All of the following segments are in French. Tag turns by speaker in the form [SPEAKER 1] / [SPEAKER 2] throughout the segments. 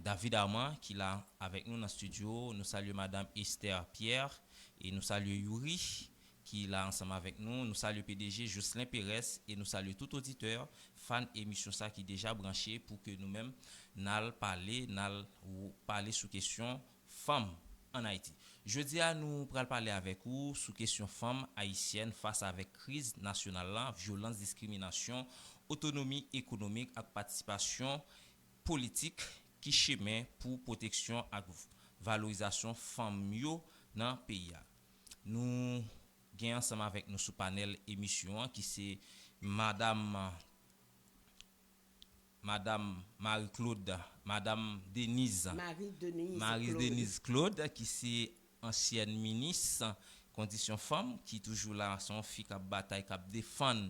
[SPEAKER 1] David Armand qui là avec nous dans le studio. Nous saluons Madame Esther Pierre et nous saluons Yuri qui est là ensemble avec nous. Nous saluons PDG Jocelyn Pérez et nous saluons tout auditeur, fan émission ça qui est déjà branché pour que nous-mêmes n'all parler sous question femmes en Haïti. Jeudi à nous pral parler avec vous sous question femmes haïtiennes face avec crise nationale là, violence, discrimination, autonomie économique et participation politique qui chemin pour protection et valorisation femmes yo dans le pays. Nous gagnons ensemble avec nous sous panel émission qui c'est Madame Marie-Claude, Madame Denise, Marie-Denise Claude, qui c'est ancienne ministre condition femme, qui toujours là, son fille qui bataille, qui défend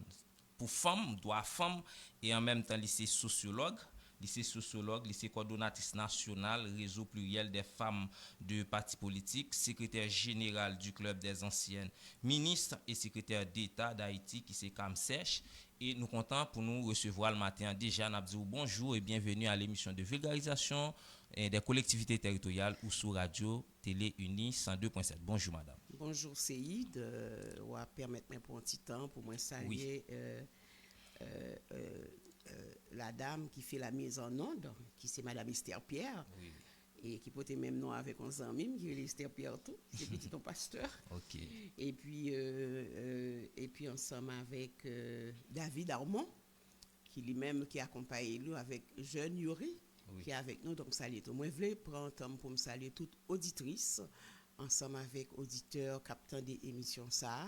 [SPEAKER 1] pour femmes, droit femmes, et en même temps, lycée sociologue, lycée coordonnatrice nationale, réseau pluriel des femmes de partis politiques, secrétaire général du club des anciennes ministres et secrétaire d'État d'Haïti qui c'est Camsèche. Et nous comptons pour nous recevoir le matin. Déjà, nous disons bonjour et bienvenue à l'émission de vulgarisation des collectivités territoriales ou sous radio Télé Unie 102.7. Bonjour madame.
[SPEAKER 2] Bonjour Seyd, on va permettre pour un petit temps pour moi saluer la dame qui fait la mise en onde, qui c'est Madame Esther Pierre, et qui peut être même nom avec 11 ans même, qui est Esther Pierre tout, c'est petit ton pasteur.
[SPEAKER 1] Ok.
[SPEAKER 2] Et puis ensemble avec David Armand, qui lui-même qui accompagne lui avec jeune Yuri, qui est avec nous, donc salut tout. Moi je voulais prendre un temps pour me saluer toute auditrice, ensemble avec auditeurs, capteurs des émissions ça.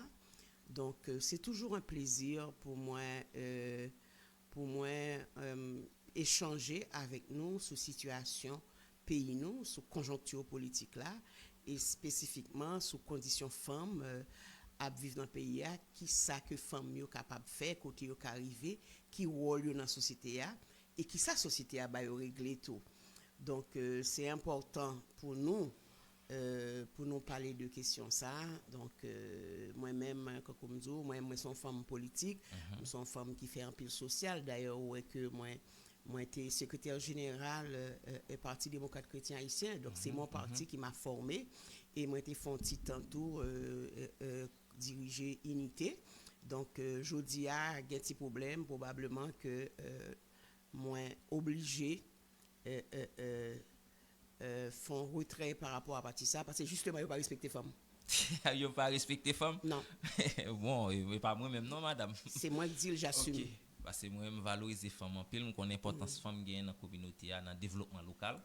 [SPEAKER 2] Donc c'est toujours un plaisir pour moi échanger avec nous sur situation pays nous, sur conjoncture politique là et spécifiquement sur conditions femmes à vivre dans le pays qui ça que femmes yo capable faire côté yo arriver qui rôle dans la société et qui sa société a régler tout. Donc c'est important pour nous parler de questions ça. Donc moi-même comme je dis, moi suis une femme politique, je suis une femme qui fait un pile social d'ailleurs ouais que moi été secrétaire général du Parti démocrate chrétien haïtien. Donc c'est mon parti qui m'a formé et moi été fait un petit temps tour diriger unité. Donc jodi a un petit problème probablement que moi obligé font retrait par rapport à partir ça parce que justement ils pas respecter femmes.
[SPEAKER 1] Ils pas respecté femmes?
[SPEAKER 2] Non.
[SPEAKER 1] Bon, mais pas moi même non madame.
[SPEAKER 2] C'est moi qui dis j'assume.
[SPEAKER 1] Okay. Parce que moi je valoriser femmes en pile, je connais l'importance femmes gagne dans la communauté dans le développement local.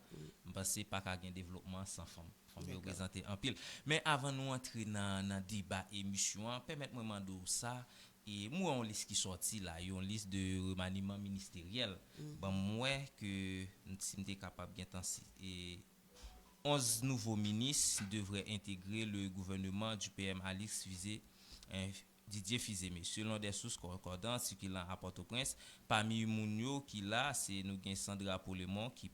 [SPEAKER 1] Parce que pas qu'à gain développement sans femmes. Femmes représenter en pile. Mais avant nous entrer dans débat émission, permettez-moi demander ça. Et moi on liste qui sorti là, une liste de remaniement ministériel. Bon moi que si m'était capable gain temps et 11 nouveaux ministres devraient intégrer le gouvernement du PM Alix Didier Fizeme. Selon des sources concordantes circulant à Port-au-Prince, parmi Mounio qui là, c'est nous gain Sandra Polemon qui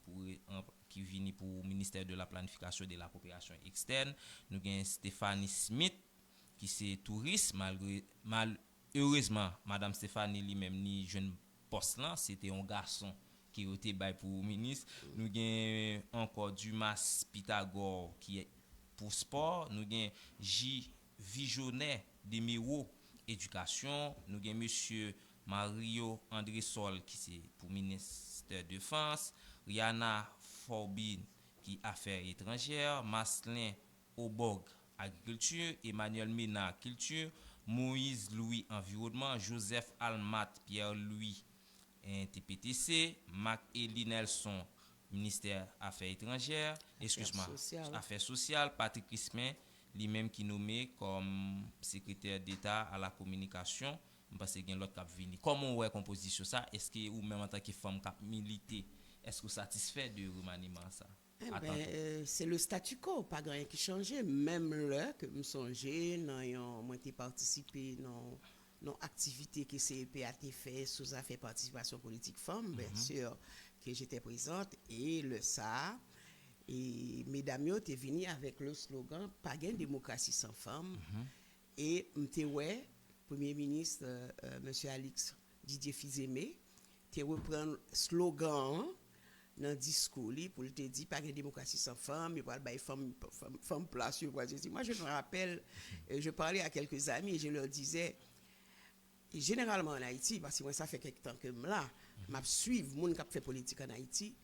[SPEAKER 1] vient pour le ministère de la planification et de la coopération externe. Nous gain Stéphanie Smith qui c'est touriste malheureusement madame Stéphanie lui-même ni jeune poste là, c'était un garçon qui était bail pour ministre. Nous gain encore Dumas Pythagore qui est pour sport, nous gain J Visionnaire Demiro éducation, nous gain monsieur Mario André Sol qui c'est pour ministère de défense, Rihanna Forbin qui affaires étrangères, Maslin Oborg agriculture, Emmanuel Mena culture, Moïse Louis environnement, Joseph Almat Pierre-Louis TPTC, Marc-Élie Nelson, ministère Affaires étrangères, Affaires sociales, Patrick Crispin, lui-même qui nommé comme secrétaire d'État à la communication, parce qu'il y a l'autre qui a venu. Comment est composition ça? Est-ce que ou même en tant que femme qui milité, est-ce que vous satisfait de remaniement ça?
[SPEAKER 2] C'est le statu quo, pas rien qui changeait. Même là que me songez, moi j'ai participé dans non activité que CEP a été fait sous affaire participation politique femme, bien sûr que j'étais présente et le ça et mesdames yo étaient venues avec le slogan pas gain démocratie sans femmes et m'était ouais premier ministre monsieur Alix Didier Fizeme te reprendre slogan dans discours li pour te dire pas de démocratie sans femme, il va bailler femme place, moi je me rappelle je parlais à quelques amis et je leur disais et généralement en Haïti parce que moi ça fait quelque temps que là m'a suivre moun qui fait politique en Haïti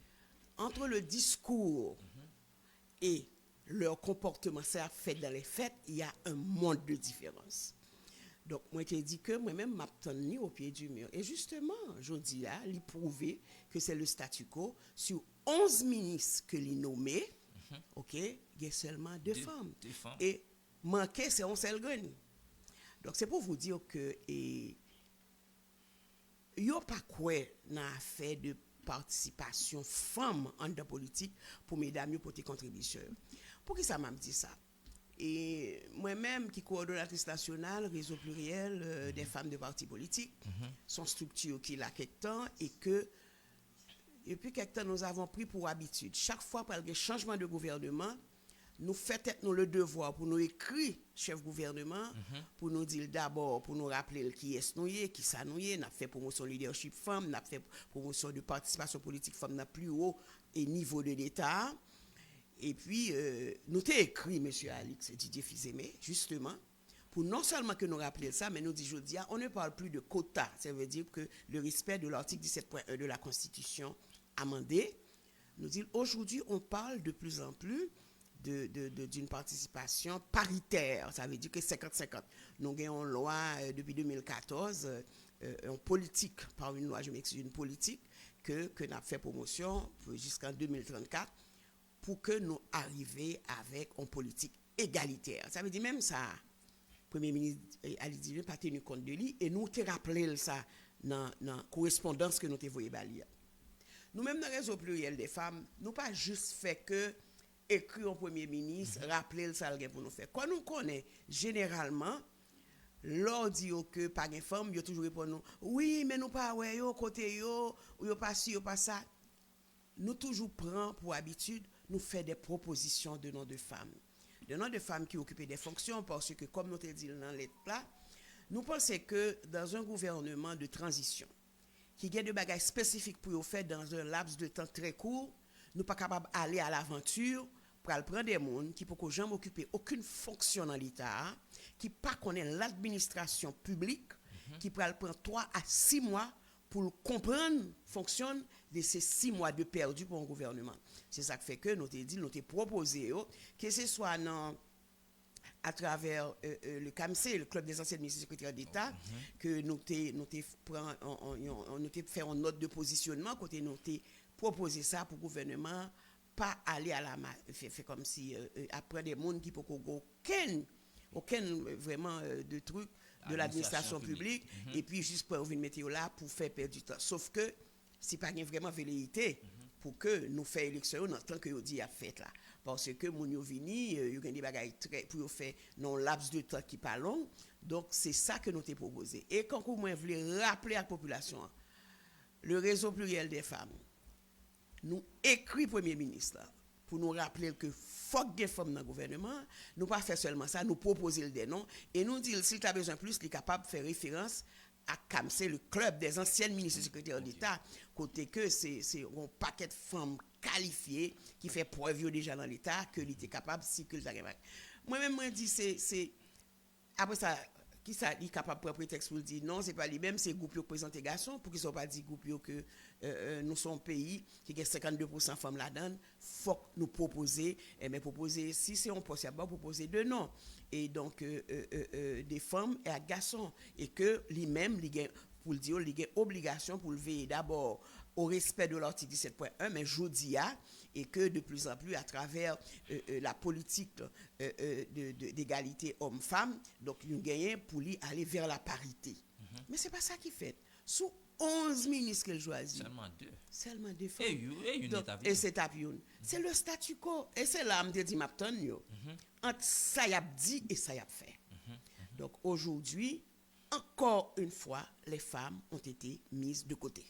[SPEAKER 2] entre le discours et leur comportement ça fait dans les fêtes, il y a un monde de différence. Donc, moi, je dit que moi-même, m'a tenu au pied du mur. Et justement, je dis là, il prouvé que c'est le statu quo. Sur 11 ministres que l'il nommé, ok, il y a seulement deux femmes. Et manqué, c'est un seul grain. Donc, c'est pour vous dire que, il n'y a pas quoi dans l'affaire de participation femme en la politique pour mesdames pour tes contributions. Pour qui ça m'a dit ça? Et moi-même, qui coordonnatrice nationale, réseau pluriel des femmes de partis politiques, son structure qui a quelque temps et que, depuis quelque temps, nous avons pris pour habitude, chaque fois par le changement de gouvernement, nous faisons le devoir pour nous écrire chef gouvernement, pour nous dire d'abord, pour nous rappeler qui est nous, qui ça nous est, nous avons fait promotion leadership femme, nous avons fait promotion de participation politique femme dans plus haut et niveau de l'État. Et puis, nous t'ai écrit, M. Alix Didier Fils-Aimé, justement, pour non seulement que nous rappeler ça, mais nous dit, je dis, on ne parle plus de quotas. Ça veut dire que le respect de l'article 17.1 de la Constitution amendé, nous dit, aujourd'hui, on parle de plus en plus d'une participation paritaire. Ça veut dire que 50-50. Nous avons une loi depuis 2014, une politique, par une loi, je m'excuse, une politique que nous avons fait promotion jusqu'en 2034. Pour que nous arrivions avec une politique égalitaire. Ça veut dire même ça, le Premier ministre Ali Didier n'a pas tenu compte de lui et nous te rappelé ça dans la correspondance que nous te voyé balier. Nous-mêmes dans le réseau pluriel des femmes, nous pas juste fait que écrire au Premier ministre, rappeler ça pour nous faire. Quand nous connaissons généralement, lors dit que pas de femmes, ils toujours répondent nous, oui, mais nous pas ouais yo côté yo, ou pas ci, yo pas ça. Nous toujours prend pour habitude nous faire des propositions de noms de femmes. De noms de femmes qui occupent des fonctions parce que, comme nous te dit dans l'État, nous pensons que dans un gouvernement de transition, qui a des bagages spécifiques pour faire dans un laps de temps très court, nous ne sommes pas capables d'aller à l'aventure pour prendre des gens qui ne peuvent jamais occuper aucune fonction dans l'État, qui ne connaissent pas l'administration publique, qui peuvent prendre 3 à 6 mois pour comprendre, fonctionne de ces 6 mois de perdu pour un gouvernement. C'est ça qui fait que nous t'ai dit, nous t'ai proposé, que ce soit à travers le CAMC, le Club des anciens ministres secrétaires d'État, que nous t'ai fait une note de positionnement, côté nous t'ai proposé ça pour le gouvernement, pas aller à la fait comme si après des mondes qui n'ont aucun vraiment de truc de l'administration publique et puis juste pour venir mettre là pour faire perdre du temps. Sauf que c'est pas vraiment velléité pour que nous fassions élection dans tant que vous dit à fait là parce que mon yo vini yo gen des bagages très pour faire non laps de temps qui pas long. Donc c'est ça que nous t'ai proposé. Et quand moi voulais rappeler à la population le réseau pluriel des femmes nous écrit premier ministre là, pour nous rappeler que faut que des femmes dans le gouvernement, nous pas faire seulement ça, nous proposer des noms et nous dire s'il a besoin plus, il est capable de faire référence à CAMC, le club des anciennes ministres secrétaires d'État, côté que c'est un paquet de femmes qualifiées qui fait preuve déjà dans l'État que il était capable de circuler. Moi-même, moi dis c'est après ça qui ça est capable de prétexte pour dire non, c'est pas lui-même, c'est groupe qui présente garçons pour qu'ils soient pas dit groupe que nous sommes un pays qui a 52% femmes là-dedans, faut nous proposer mais proposer si c'est un poste à proposer deux noms et donc des femmes et à garçons et que lui-même pour le dire il a obligation pour le veiller d'abord au respect de l'article 17.1 mais jodia et que de plus en plus à travers la politique d'égalité homme-femme donc nous gagnons pour lui aller vers la parité. Mais c'est pas ça qui fait. Sous 11 ministres qu'elle choisit. Seulement deux femmes. Et c'est Tapion. C'est le statu quo. Et c'est là, je te dis, entre ça y a dit et ça y a fait. Donc aujourd'hui, encore une fois, les femmes ont été mises de côté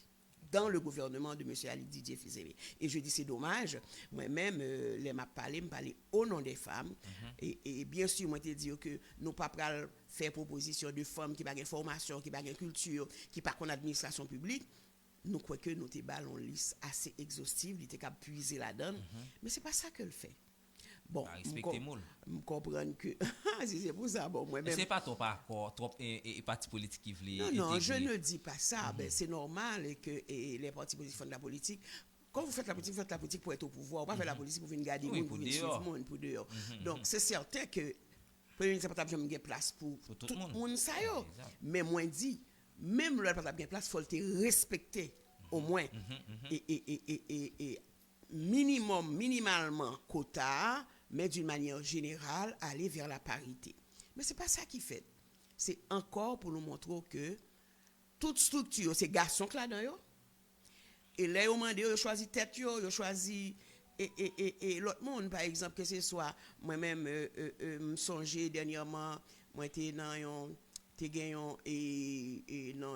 [SPEAKER 2] dans le gouvernement de M. Ali Didier Fils-Aimé. Et je dis c'est dommage, moi-même, les m'a parlé au nom des femmes. Et bien sûr, moi, je dire que nous pas faire proposition de femmes qui n'ont pas de formation, qui n'ont pas de culture, qui n'ont pas d'administration publique. nous croyons que nous te ballons liste assez exhaustive, il était capable de puiser la donne, mais c'est pas ça que le fait. Bon, je comprends que c'est pour ça bon moi même
[SPEAKER 1] c'est pas trop et parti politique qui veulent
[SPEAKER 2] non, je ne dis pas ça, ben c'est normal et que les partis politiques font de la politique. Quand vous faites la politique, vous faites la politique pour être au pouvoir, pas faire la politique pour venir garder le monde, pour venir suivre le monde, pour dehors. Donc c'est certain que premier ministre pas jamais place pour tout le monde ça yo. Mais moi dit même le pas bien place, faut le respecter au moins et minimalement quota, mais d'une manière générale aller vers la parité. Mais c'est pas ça qui fait. C'est encore pour nous montrer que toute structure, c'est garçons là dedans yo. Et là yo mandé yo choisi tête yo choisi et l'autre monde par exemple que ce soit moi-même me songer dernièrement moi était dans un gagnon et non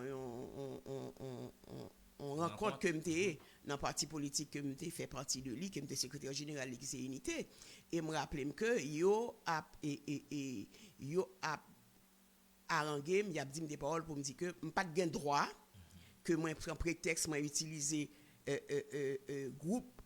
[SPEAKER 2] on rencontre que m'était dans parti politique que m'était fait partie de lui que m'était secrétaire général de qui unité et me rappeler que yo a arrangé il y a dit des paroles pour me dire que pas de droit que moi prend prétexte moi utiliser groupe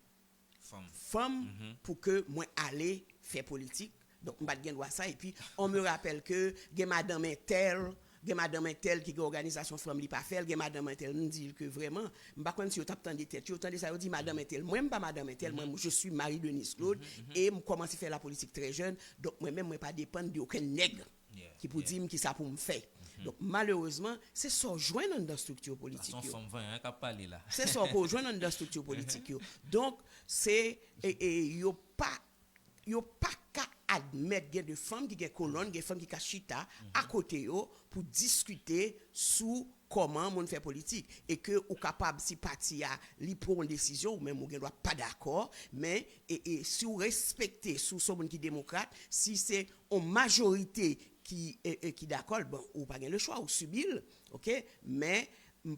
[SPEAKER 2] femme pour que moi aller faire politique donc m'pas de droit ça et puis on me rappelle que madame tel qui organisation femme li pas faire madame tel nous dit que vraiment m'pas connait si t'a des têtes autant de ça dit madame tel moi pas madame tel moi je suis Marie Denise Claude et me commencer faire la politique très jeune donc moi même moi pas dépendre de aucun nègre qui pour dire qui ça pour me faire. Donc malheureusement, c'est ça joindre dans structure politique. C'est ça qu'on joindre dans structure politique. Donc c'est yo pas qu'à admettre de femmes qui ont colonne, des femmes qui ont chita à côté yo pour discuter sous comment on fait politique et que ou capable si parti a li prend une décision ou même ou doit pas d'accord mais et si vous respectez sous son qui démocrate si c'est en majorité qui d'accord bon ou pas le choix ou subir OK mais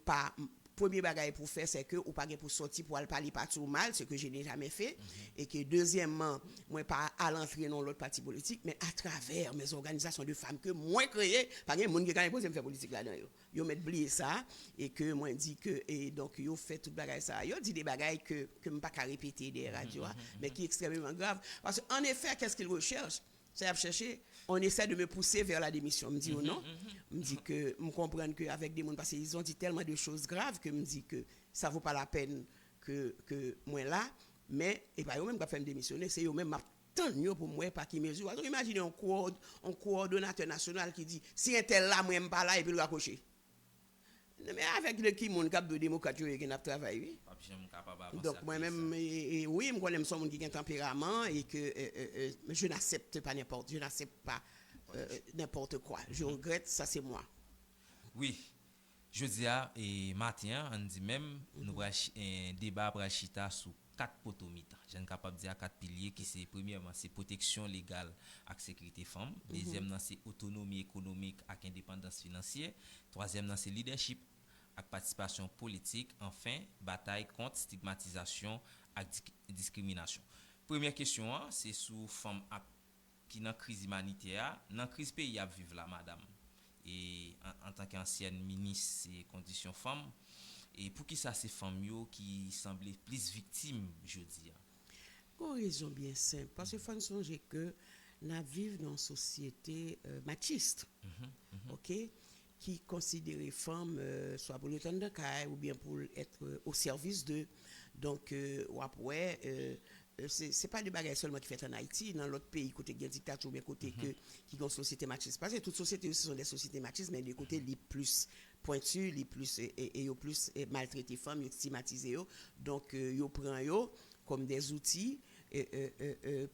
[SPEAKER 2] pas premier bagage pour faire c'est que ou pas pour sortir pour aller parler pas tout mal ce que je n'ai jamais fait et que deuxièmement moi pas à l'entrée dans l'autre parti politique mais à travers mes organisations de femmes que moi créé pas un monde qui gagne poser faire politique là-dedans yo mettre oublier ça et que moi dit que et donc yo fait tout bagage ça yo dit des bagages que me pas qu'à répéter des radios mais qui est extrêmement grave parce qu'en effet qu'est-ce qu'il recherche c'est à chercher on essaie de me pousser vers la démission me dit ou non me dit que me comprendre que avec des monde parce qu'ils ont dit tellement de choses graves que me dit que ça vaut pas la peine que moi là mais et pas eux même qui faire me démissionner c'est eux même tant pour moi pas qui mesure alors imaginez un coordonnateur national qui dit si un tel là moi même pas là et puis le raccrocher mais avec le qui monde cap de démocrate qui n'a travaillé donc moi même oui me connais son monde qui a un tempérament et que je n'accepte pas n'importe quoi je regrette ça c'est moi
[SPEAKER 1] oui je dis et matin on dit même nous un débat pour chita sous 4 potomites je suis capable de dire 4 piliers qui c'est premièrement c'est protection légale et sécurité femme deuxièmement c'est autonomie économique et indépendance financière troisièmement c'est leadership avec participation politique, enfin, bataille contre stigmatisation et discrimination. Première question, c'est sur femme qui dans crise humanitaire, dans crise pays à vivre là, madame. Et en tant qu'ancienne ministre des conditions femmes, et pour qui ça c'est femmes qui semblaient plus victimes, je dis.
[SPEAKER 2] Une raison bien simple, parce que faut songer que nous vivons dans une société machiste, ok? Qui considère les femmes soit pour le temps de caille ou bien pour être au service de donc ou après c'est pas des bagages seulement qui fait en Haïti dans l'autre pays côté de dictature ou bien côté que qui ont société machiste parce que toutes sociétés aussi sont des sociétés machistes mais des côtés les plus pointus les plus et plus maltraiter femmes stigmatiser donc yo prend yo comme des outils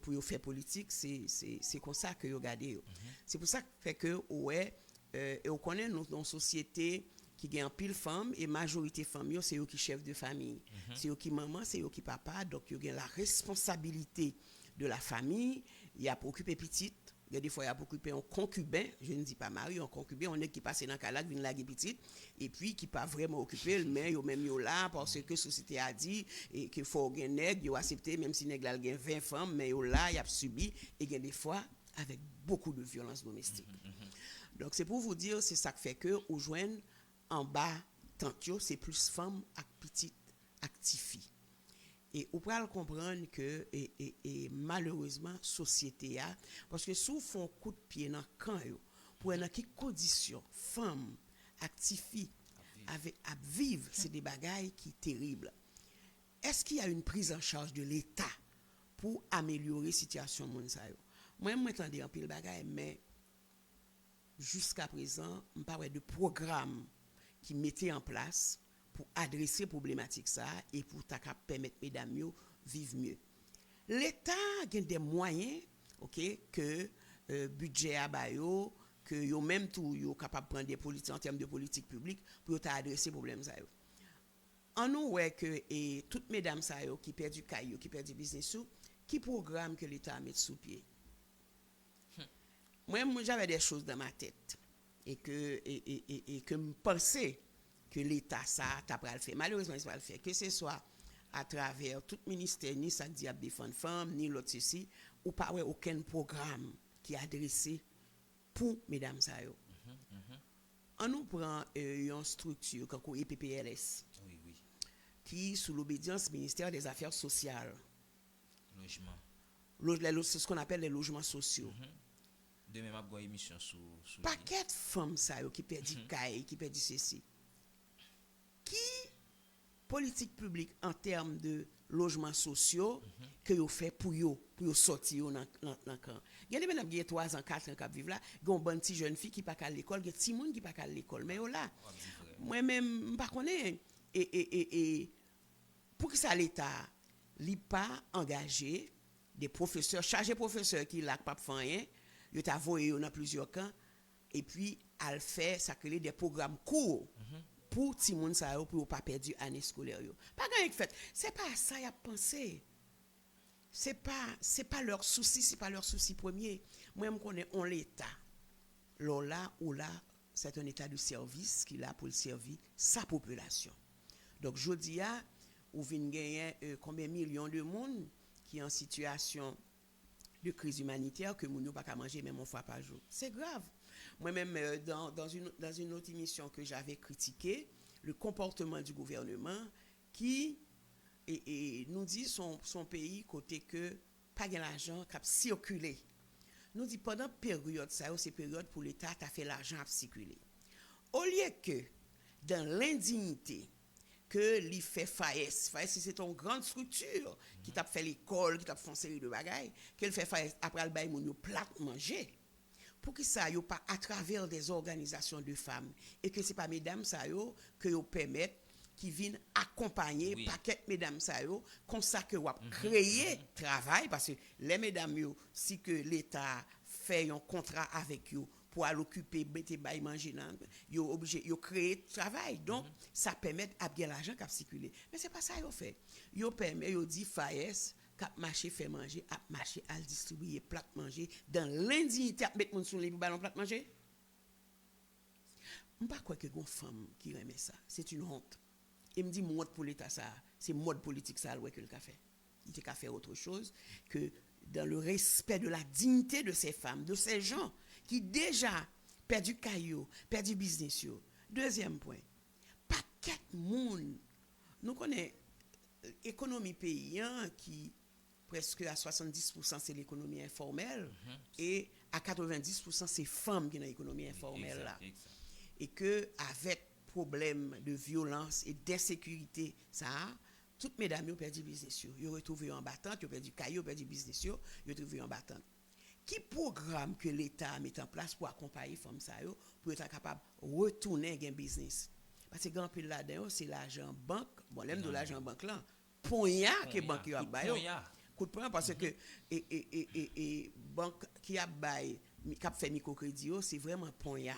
[SPEAKER 2] pour faire politique c'est comme ça que yo regarder c'est pour ça que fait que ouais et on connaît dans société qui gagne pile femmes et majorité femmes c'est eux qui chef de famille c'est eux qui maman c'est eux qui papa donc ils ont la responsabilité de la famille il y a pour occuper petite il y a des fois il y a pour occuper un concubin je ne dis pas mari un concubin on est qui passe dans calac vient la petite et puis qui pas vraiment occupé mais yo même yo là parce que société a dit et qu'il faut gain nèg yo accepter même si nèg là gagne 20 femmes mais yo là il a subi et gagne des fois avec beaucoup de violence domestique. Donc c'est pour vous dire c'est ça qui fait que au joindre en bas tantôt c'est plus femmes et plus actifi. Et on peut comprendre que et malheureusement société a parce que sous font coup de pied dans camp yo pour dans quelles conditions femmes actifi avec à vivre c'est des bagailles qui terribles. Est-ce qu'il y a une prise en charge de l'État pour améliorer situation moun sa yo? Moi m'entendais en pile bagaille mais jusqu'à présent, on parle de programmes qui mettaient en place pour adresser problématique ça et pour permettre mesdames yo vivre mieux. L'État a des moyens, OK, que budget à bayo, que yo même tout yo capable prendre des politiques en termes de politique publique pour adresser problème ça yo. En nous ouais que et toutes mesdames ça yo qui perdent du caillou, qui perdent du business qui programme que l'État a mis sous pied. Moi j'avais des choses dans ma tête et que me pensais que l'État ça t'a pas le faire. Malheureusement il pas le faire que ce soit à travers tout ministère ni ça dit à défendre femmes ni l'autre ceci ou pas ouais, aucun programme qui est adressé pour mesdames ça yo. On nous prend une structure comme EPPLS.
[SPEAKER 1] Oui.
[SPEAKER 2] Qui sous l'obédience ministère des Affaires sociales.
[SPEAKER 1] Logement.
[SPEAKER 2] C'est ce qu'on appelle les logements sociaux.
[SPEAKER 1] Demain m'a une émission sur
[SPEAKER 2] paquet de femmes ça yo qui perdit caille, qui perdit ceci. Qui politique publique en termes de logements sociaux que yo fait pour yo sortir dans camp. Gade mesdames qui 3 ans 4 ans qui vivent là, gon bonne petite jeune fille qui pas à l'école, gen petit monde qui pas à l'école mais yo là. Moi même pas connais et pour que ça l'État li pas engagé des professeurs chargés professeurs qui là pas faire rien, yo t'a voyé dans plusieurs camps et puis al fait ça créer des programmes courts pour ti moun sa yo pour pas perdre année scolaire yo. Pas gagne fait, c'est pas ça y a pensé. C'est pas leur souci, c'est pas leur souci premier. Moi me connais on l'État. Là ou là, c'est un état de service qui là pour servir sa population. Donc jodi a ou vinn gagner combien millions de monde qui en situation de crise humanitaire que moun yo pas ka manger même une fois par jour. C'est grave. Moi-même dans une autre émission que j'avais critiqué le comportement du gouvernement qui et nous dit son pays côté que pas gain l'argent qui a circulé. Nous dit pendant période ça c'est période pour l'État a fait l'argent à circuler. Au lieu que dans l'indignité que li fait FAES c'est une grande structure qui t'a fait l'école, qui t'a fait une série de bagailles, qu'elle fait FAES après le bail moun yo plat manger. Pour que ça yo pas à travers des organisations de femmes et que c'est pas mesdames ça yo que yo permettent qui viennent accompagner paquet mesdames ça yo comme ça que on créer travail parce que les mesdames yo si que l'État fait un contrat avec yo pour aller occuper mettre bail manger yo obligé yo créer travail donc ça permet à bien l'argent qui circuler mais c'est pas ça yo fait yo permet yo dit FAES cap marché fait manger à marché à distribuer plat manger dans l'indignité à mettre moun sous les ballon plat manger on pas quoi que gon femme qui remet ça c'est une honte et me dit mode pour l'état ça c'est mode politique ça ouais que le fait il était qu'à faire autre chose que dans le respect de la dignité de ces femmes de ces gens qui déjà perdu caillou perdu business yo. Deuxième point paquet monde nous connaît économie paysan qui presque à 70% c'est l'économie informelle et à 90% c'est femmes qui dans l'économie informelle là. Et que avec problème de violence et d'insécurité ça toutes mesdames ont perdu business yo retrouvé en battante, yo perdu caillou, perdu business yo retrouvé en battante. Qui programme que l'État met en place pour accompagner femmes ça yo pour être capable retourner gain business parce que grand pile là-dedans c'est l'argent banque bon l'aime de l'argent banque là ponya que banque yo a bayo coup de poing parce que et banque qui a bail qui a fait microcrédit c'est vraiment ponya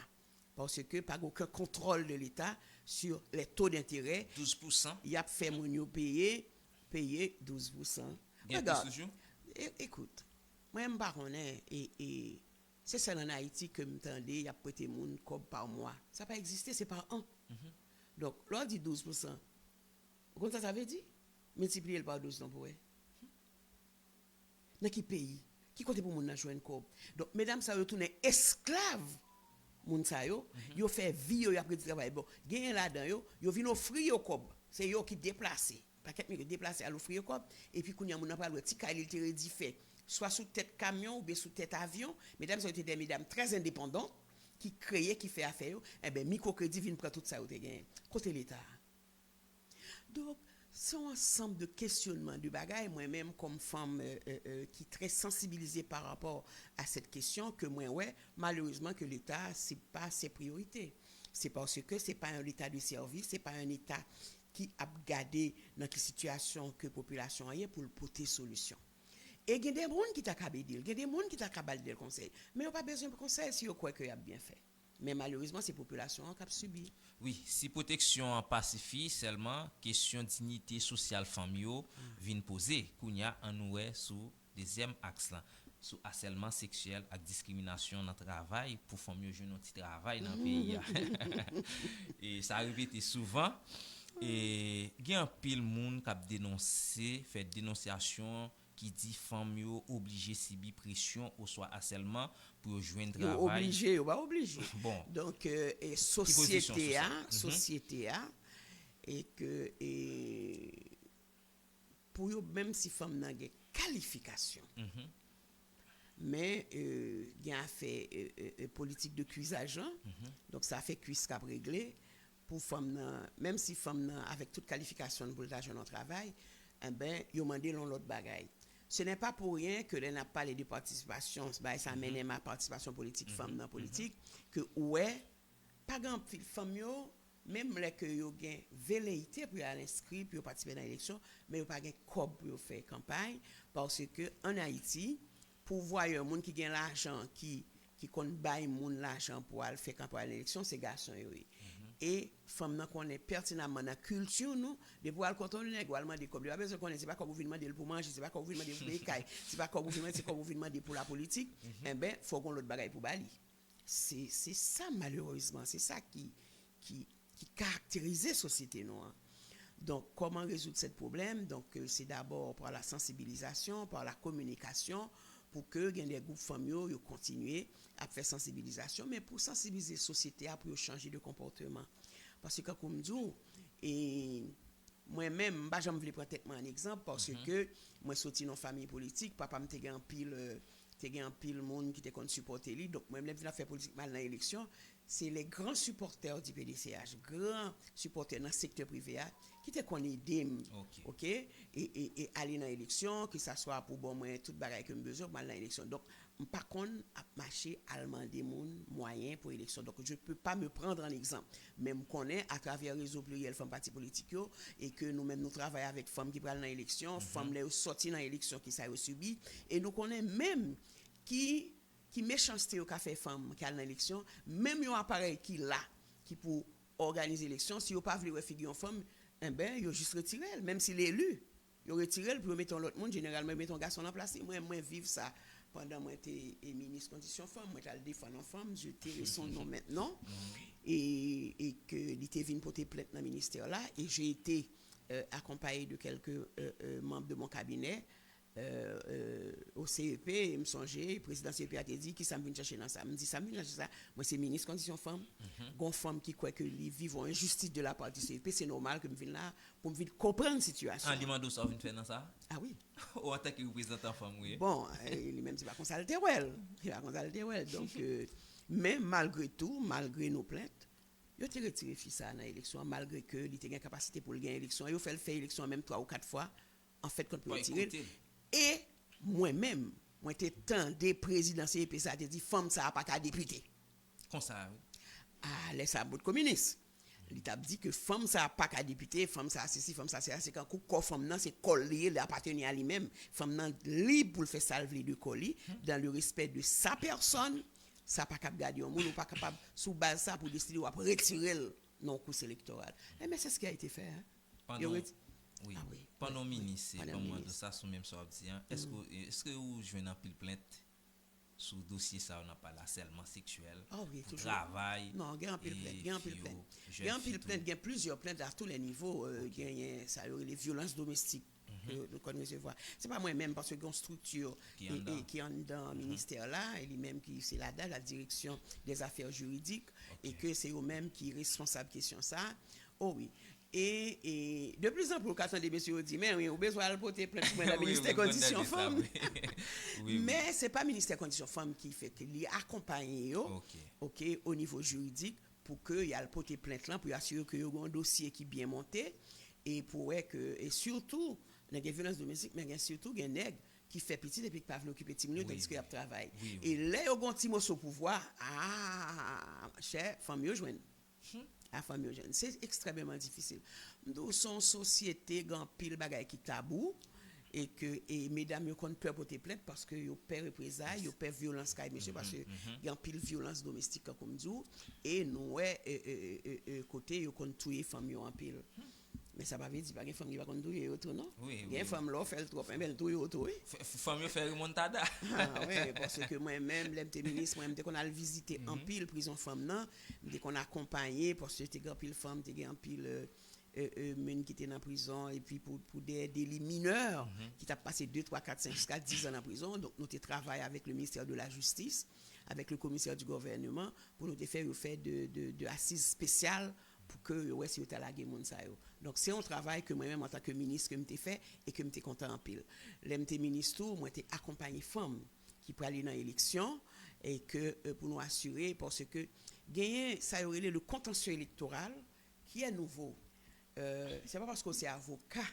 [SPEAKER 2] parce que pas aucun contrôle de l'État sur les taux d'intérêt
[SPEAKER 1] 12%.
[SPEAKER 2] Il a fait mon yo payer 12%. Regarde, écoute, moi je pas connais et c'est ça en Haïti que m'entendez, il y a prêté moun comme par mois. Ça pas existé, c'est par an. Donc, là dit 12%. Comment ça veut dire multiplier par 12 pour eux. Dans quel pays qui compte pour moun nan joindre comme. Donc mesdames ça retourner esclaves moun sa yo fait vie yo après travail bon gain là-dedans yo vinn offrir yo comme c'est yo qui déplacer paquet mi déplacer à l'offrir quoi et puis kounya moun pas le petit il était rédifait soit sous tête camion ou bien sous tête avion mesdames ont été des mesdames très indépendantes qui créaient qui fait affaire et ben microcrédit vient prendre tout ça ou te gain côté l'état donc c'est un ensemble de questionnements de bagaille moi-même comme femme qui est très sensibilisée par rapport à cette question que moi ouais malheureusement que l'état c'est pas ses priorités c'est parce que c'est pas un état de service c'est pas un état qui a gardé dans quelle situation que population a pour porter solution et il y a des gens qui t'a capable dire il y a des gens qui t'a capable dire conseil mais on pas besoin de conseil si on croit que y a bien fait mais malheureusement c'est population qui a subi.
[SPEAKER 1] Oui, si protection en Pacifique seulement question dignité sociale famille vient poser kounya en noué sous deuxième axe là sous harcèlement sexuel et discrimination dans le travail pour famille jeune petit travail dans le pays et ça répète souvent et il y a un pile monde qui a dénoncé fait dénonciation qui dit femme yo obligé subir pression ou soit harcèlement pour joindre travail
[SPEAKER 2] obligé ou pas obligé
[SPEAKER 1] bon
[SPEAKER 2] donc et société a et que et pour yo même si femme n'a pas qualification mais il y a fait politique de cuisage donc ça fait cuisse cap réglé pour femme même si femme avec toute qualification pour l'argent au travail eh ben yo mandé l'autre bagaille. Ce n'est pas pour rien que l'on a parlé de participation, ça mène ma participation politique, femme dans la politique, que ouais, pas grand femme yo, même les que yo gen velléité pour aller inscrire, pour participer dans l'élection, mais yo pas gen cob pour faire campagne, parce que en Haïti, pour voir un monde qui gagne l'argent, qui compte bailler moun l'argent pour aller faire campagne à l'élection, c'est garçon yo. Et femme nan connaît pertinemment dans culture nous de pour aller contrôler également des comme besoin connaît c'est pas comme vous demander pour manger c'est pas comme vous demander pour écaille c'est pas comme vous demander c'est comme vous demander pour la politique eh ben faut qu'on l'autre bagaille pour bali c'est ça malheureusement c'est ça qui caractérise la société noire. Donc comment résoudre ce problème donc c'est d'abord par la sensibilisation par la communication pour que des groupes familiaux continuent à faire sensibilisation mais pour sensibiliser la société pour changer de comportement parce que comme dit et moi-même je ne voulais prendre un exemple parce que moi sorti dans famille politique papa me te un pile monde qui te compte supporter lui donc moi-même je faire politique mal dans l'élection c'est les grands supporters du PDCH grands supporters dans le secteur privé qui te connaît OK et aller dans l'élection que ça soit pour bon moi toute bagaille que me besoin mal dans l'élection donc par contre à marcher allemand des monde moyen pour élection donc je peux pas me prendre en exemple même connaît à travers réseau pluriel femmes parti politique et que nous même nous travaillons avec femmes qui prennent dans l'élection femmes les sorti dans l'élection qui ça subi et nous connaît même qui méchanceté au café femme qui a dans l'élection même un appareil qui là qui pour organiser l'élection si vous pas voulu figure femme eh ben yo juste retirer même s'il est élu yo retirer pour mettre l'autre monde généralement mettre un garçon en place moi vivre ça pendant moi j'étais ministre condition femme moi j'allais défendre femme je tire son nom maintenant et que il était venu porter plainte dans le ministère là et j'ai été accompagné de quelques membres de mon cabinet au CEP il me songeait le président CEP a dit qui ça me vient chercher dans ça me dit ça me vient chercher ça moi c'est ministre condition femme gon femme qui croit que les vivent injustice de la part du CEP c'est normal que me vienne là pour me venir comprendre la situation
[SPEAKER 1] demande ça vient faire dans ça
[SPEAKER 2] ah oui
[SPEAKER 1] ou attaque représentant femme oui
[SPEAKER 2] bon il même c'est pas consulter donc mais malgré tout malgré nos plaintes yo te retiré fils ça dans l'élection malgré que il était une capacité pour gagner l'élection il fait élection même 3 ou 4 fois en fait quand pour retirer et moi-même moi était tant des présidents CEP ça te dit femme ça pas qu'à député
[SPEAKER 1] comme ça oui
[SPEAKER 2] ah laisse ça bout communiste il t'a dit que femme ça pas qu'à député femme ça c'est femme ça c'est quand corps femme non c'est collier appartenir à lui-même femme non libre pour faire salver de colis dans le respect de sa personne ça pas capable garder un monde ou pas capable sous base ça pour décider ou après retirer non course électorale mais c'est ce qui a été fait
[SPEAKER 1] oui. Ah oui. Pendant ministre, comment de ça sous même ça est-ce que vous jouez dans pile plainte sur dossier ça on n'a pas harcèlement sexuel travail
[SPEAKER 2] non il y a un pile plainte il y a plusieurs plaintes à tous les niveaux il y a ça les violences domestiques nous connaissons voir c'est pas moi même parce que une structure qui est dans le ministère là et lui-même qui c'est la direction des affaires juridiques et que c'est eux-mêmes qui responsable question ça oh oui Et de plus en plus, quand des messieurs disent, mais oui, on a besoin de porter plainte pour le
[SPEAKER 1] Oui,
[SPEAKER 2] ministère
[SPEAKER 1] oui,
[SPEAKER 2] Conditions
[SPEAKER 1] ça,
[SPEAKER 2] Femmes.
[SPEAKER 1] oui. Oui,
[SPEAKER 2] Mais ce n'est pas le ministère Conditions Femmes qui fait, qui accompagne
[SPEAKER 1] Ok.
[SPEAKER 2] ok, au niveau juridique pour qu'il y ait le porter plainte là, pour assurer qu'il y a un dossier qui est bien monté et pour que, et surtout, dans les violences domestiques, mais surtout, il y a des nègres qui fait petit depuis qu'ils ne peuvent occuper 10 minutes tandis qu'il y a travail.
[SPEAKER 1] Oui,
[SPEAKER 2] Et là, il y a un petit mot au pouvoir, cher, femme, yo joindre. À famille jeune. C'est extrêmement difficile. Nous sommes une société grand pile bagaille qui tabou et que mesdames yo kon peur porter plainte parce que yo peur représailles, yo peur violence kay monsieur parce que y a pile violence domestique comme dit et nous côté yo kon tuer femme yo en pile. Mais ça va veut dire pas une femme qui va kon tuer autre non. Il y a une femme là fait trop elle tuer autre.
[SPEAKER 1] Femme yo fait remontada.
[SPEAKER 2] Ah oui, parce que moi-même, l'MT ministre, moi-même, dès qu'on a visité en pile prison femme, non, dès qu'on a accompagné, parce que t'es en pile femme, t'es en pile men qui étaient dans la prison, et puis pour des délits mineurs, qui t'a passé 2, 3, 4, 5, jusqu'à 10 ans en prison, donc nous travaillons avec le ministère de la Justice, avec le commissaire du gouvernement, pour nous faire de assises spéciales pour que ouais si tu as la guerre ça yo. Donc c'est un travail que moi-même en tant que ministre que m'était fait et que m'était content en pile. L'MT ministre moi t'ai accompagné femmes qui pour aller dans l'élection et que pour nous assurer parce que gagner ça aurait le contentieux électoral qui est nouveau. C'est pas parce que c'est avocat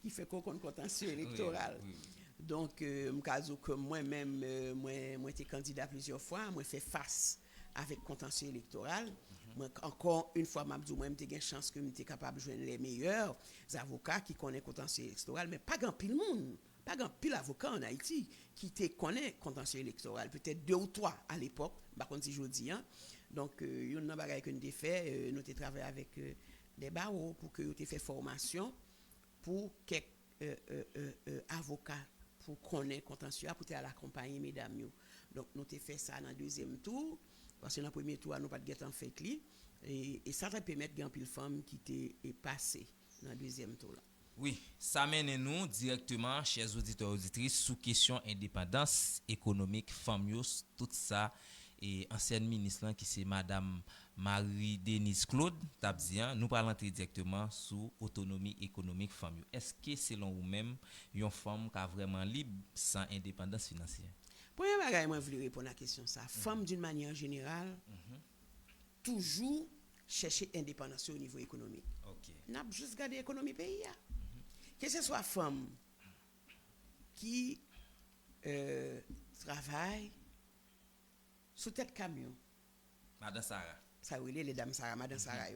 [SPEAKER 2] qui fait qu'on contentieux électoral.
[SPEAKER 1] Oui.
[SPEAKER 2] Donc m'caso que moi-même moi été candidat plusieurs fois, moi fait face avec contentieux électoral. Moi, encore une fois, je moi j'ai chance que j'étais capable de joindre les meilleurs avocats qui connaissent contentieux électoral, mais pas grand pile monde, pas grand pile avocat en Haïti qui te connaît contentieux électoral, peut-être 2 ou 3 à l'époque, par contre si je dis hein. Donc il y a un bagage que nous avons fait, nous avons travaillé avec des barreaux pour que nous ayons fait formation pour quelques avocats pour connaître contentieux pour l'accompagner mesdames yo. Donc nous avons fait ça dans le deuxième tour. Parce que dans le premier tour, nous n'avons pas de guet en fait et ça va permettre de pile femmes qui étaient passées dans le deuxième tour. Là.
[SPEAKER 1] Oui, ça mène nous directement, chers auditeurs et auditrices, sous question indépendance économique, femmes, tout ça, et ancienne ministre qui c'est Madame Marie-Denise Claude Tabzian, nous parlons directement sous autonomie économique femmes. Est-ce que selon vous-même, une femme qui est vraiment libre sans indépendance financière?
[SPEAKER 2] Premier bagage, moi, je voulais répondre à la question ça. Femme, d'une manière générale, toujours chercher indépendance au niveau économique. N'a juste gardé l'économie pays. Que ce soit femme qui travaille sous tête camion.
[SPEAKER 1] Madame Sarah.
[SPEAKER 2] Ça veut dire les dames Sarah, Madame Sarah.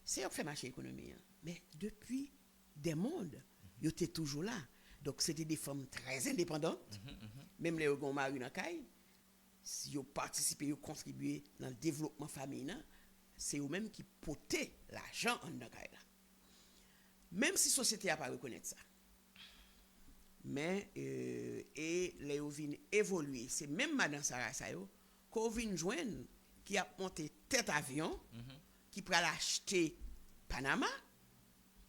[SPEAKER 2] C'est eux qui fait marcher l'économie. Mais depuis des mondes, ils étaient toujours là. Donc, c'était des femmes très indépendantes. Même les gens mariés dans le si ils ont participé, ils ont contribué dans le développement féminin, c'est eux-mêmes qui portaient l'argent en dans même si la société n'a pas reconnu ça. Mais, et les gens évoluer. C'est même Madame Sarah Sayo, qu'on vient joindre, qui a monté tête avion, qui pourra l'acheter Panama,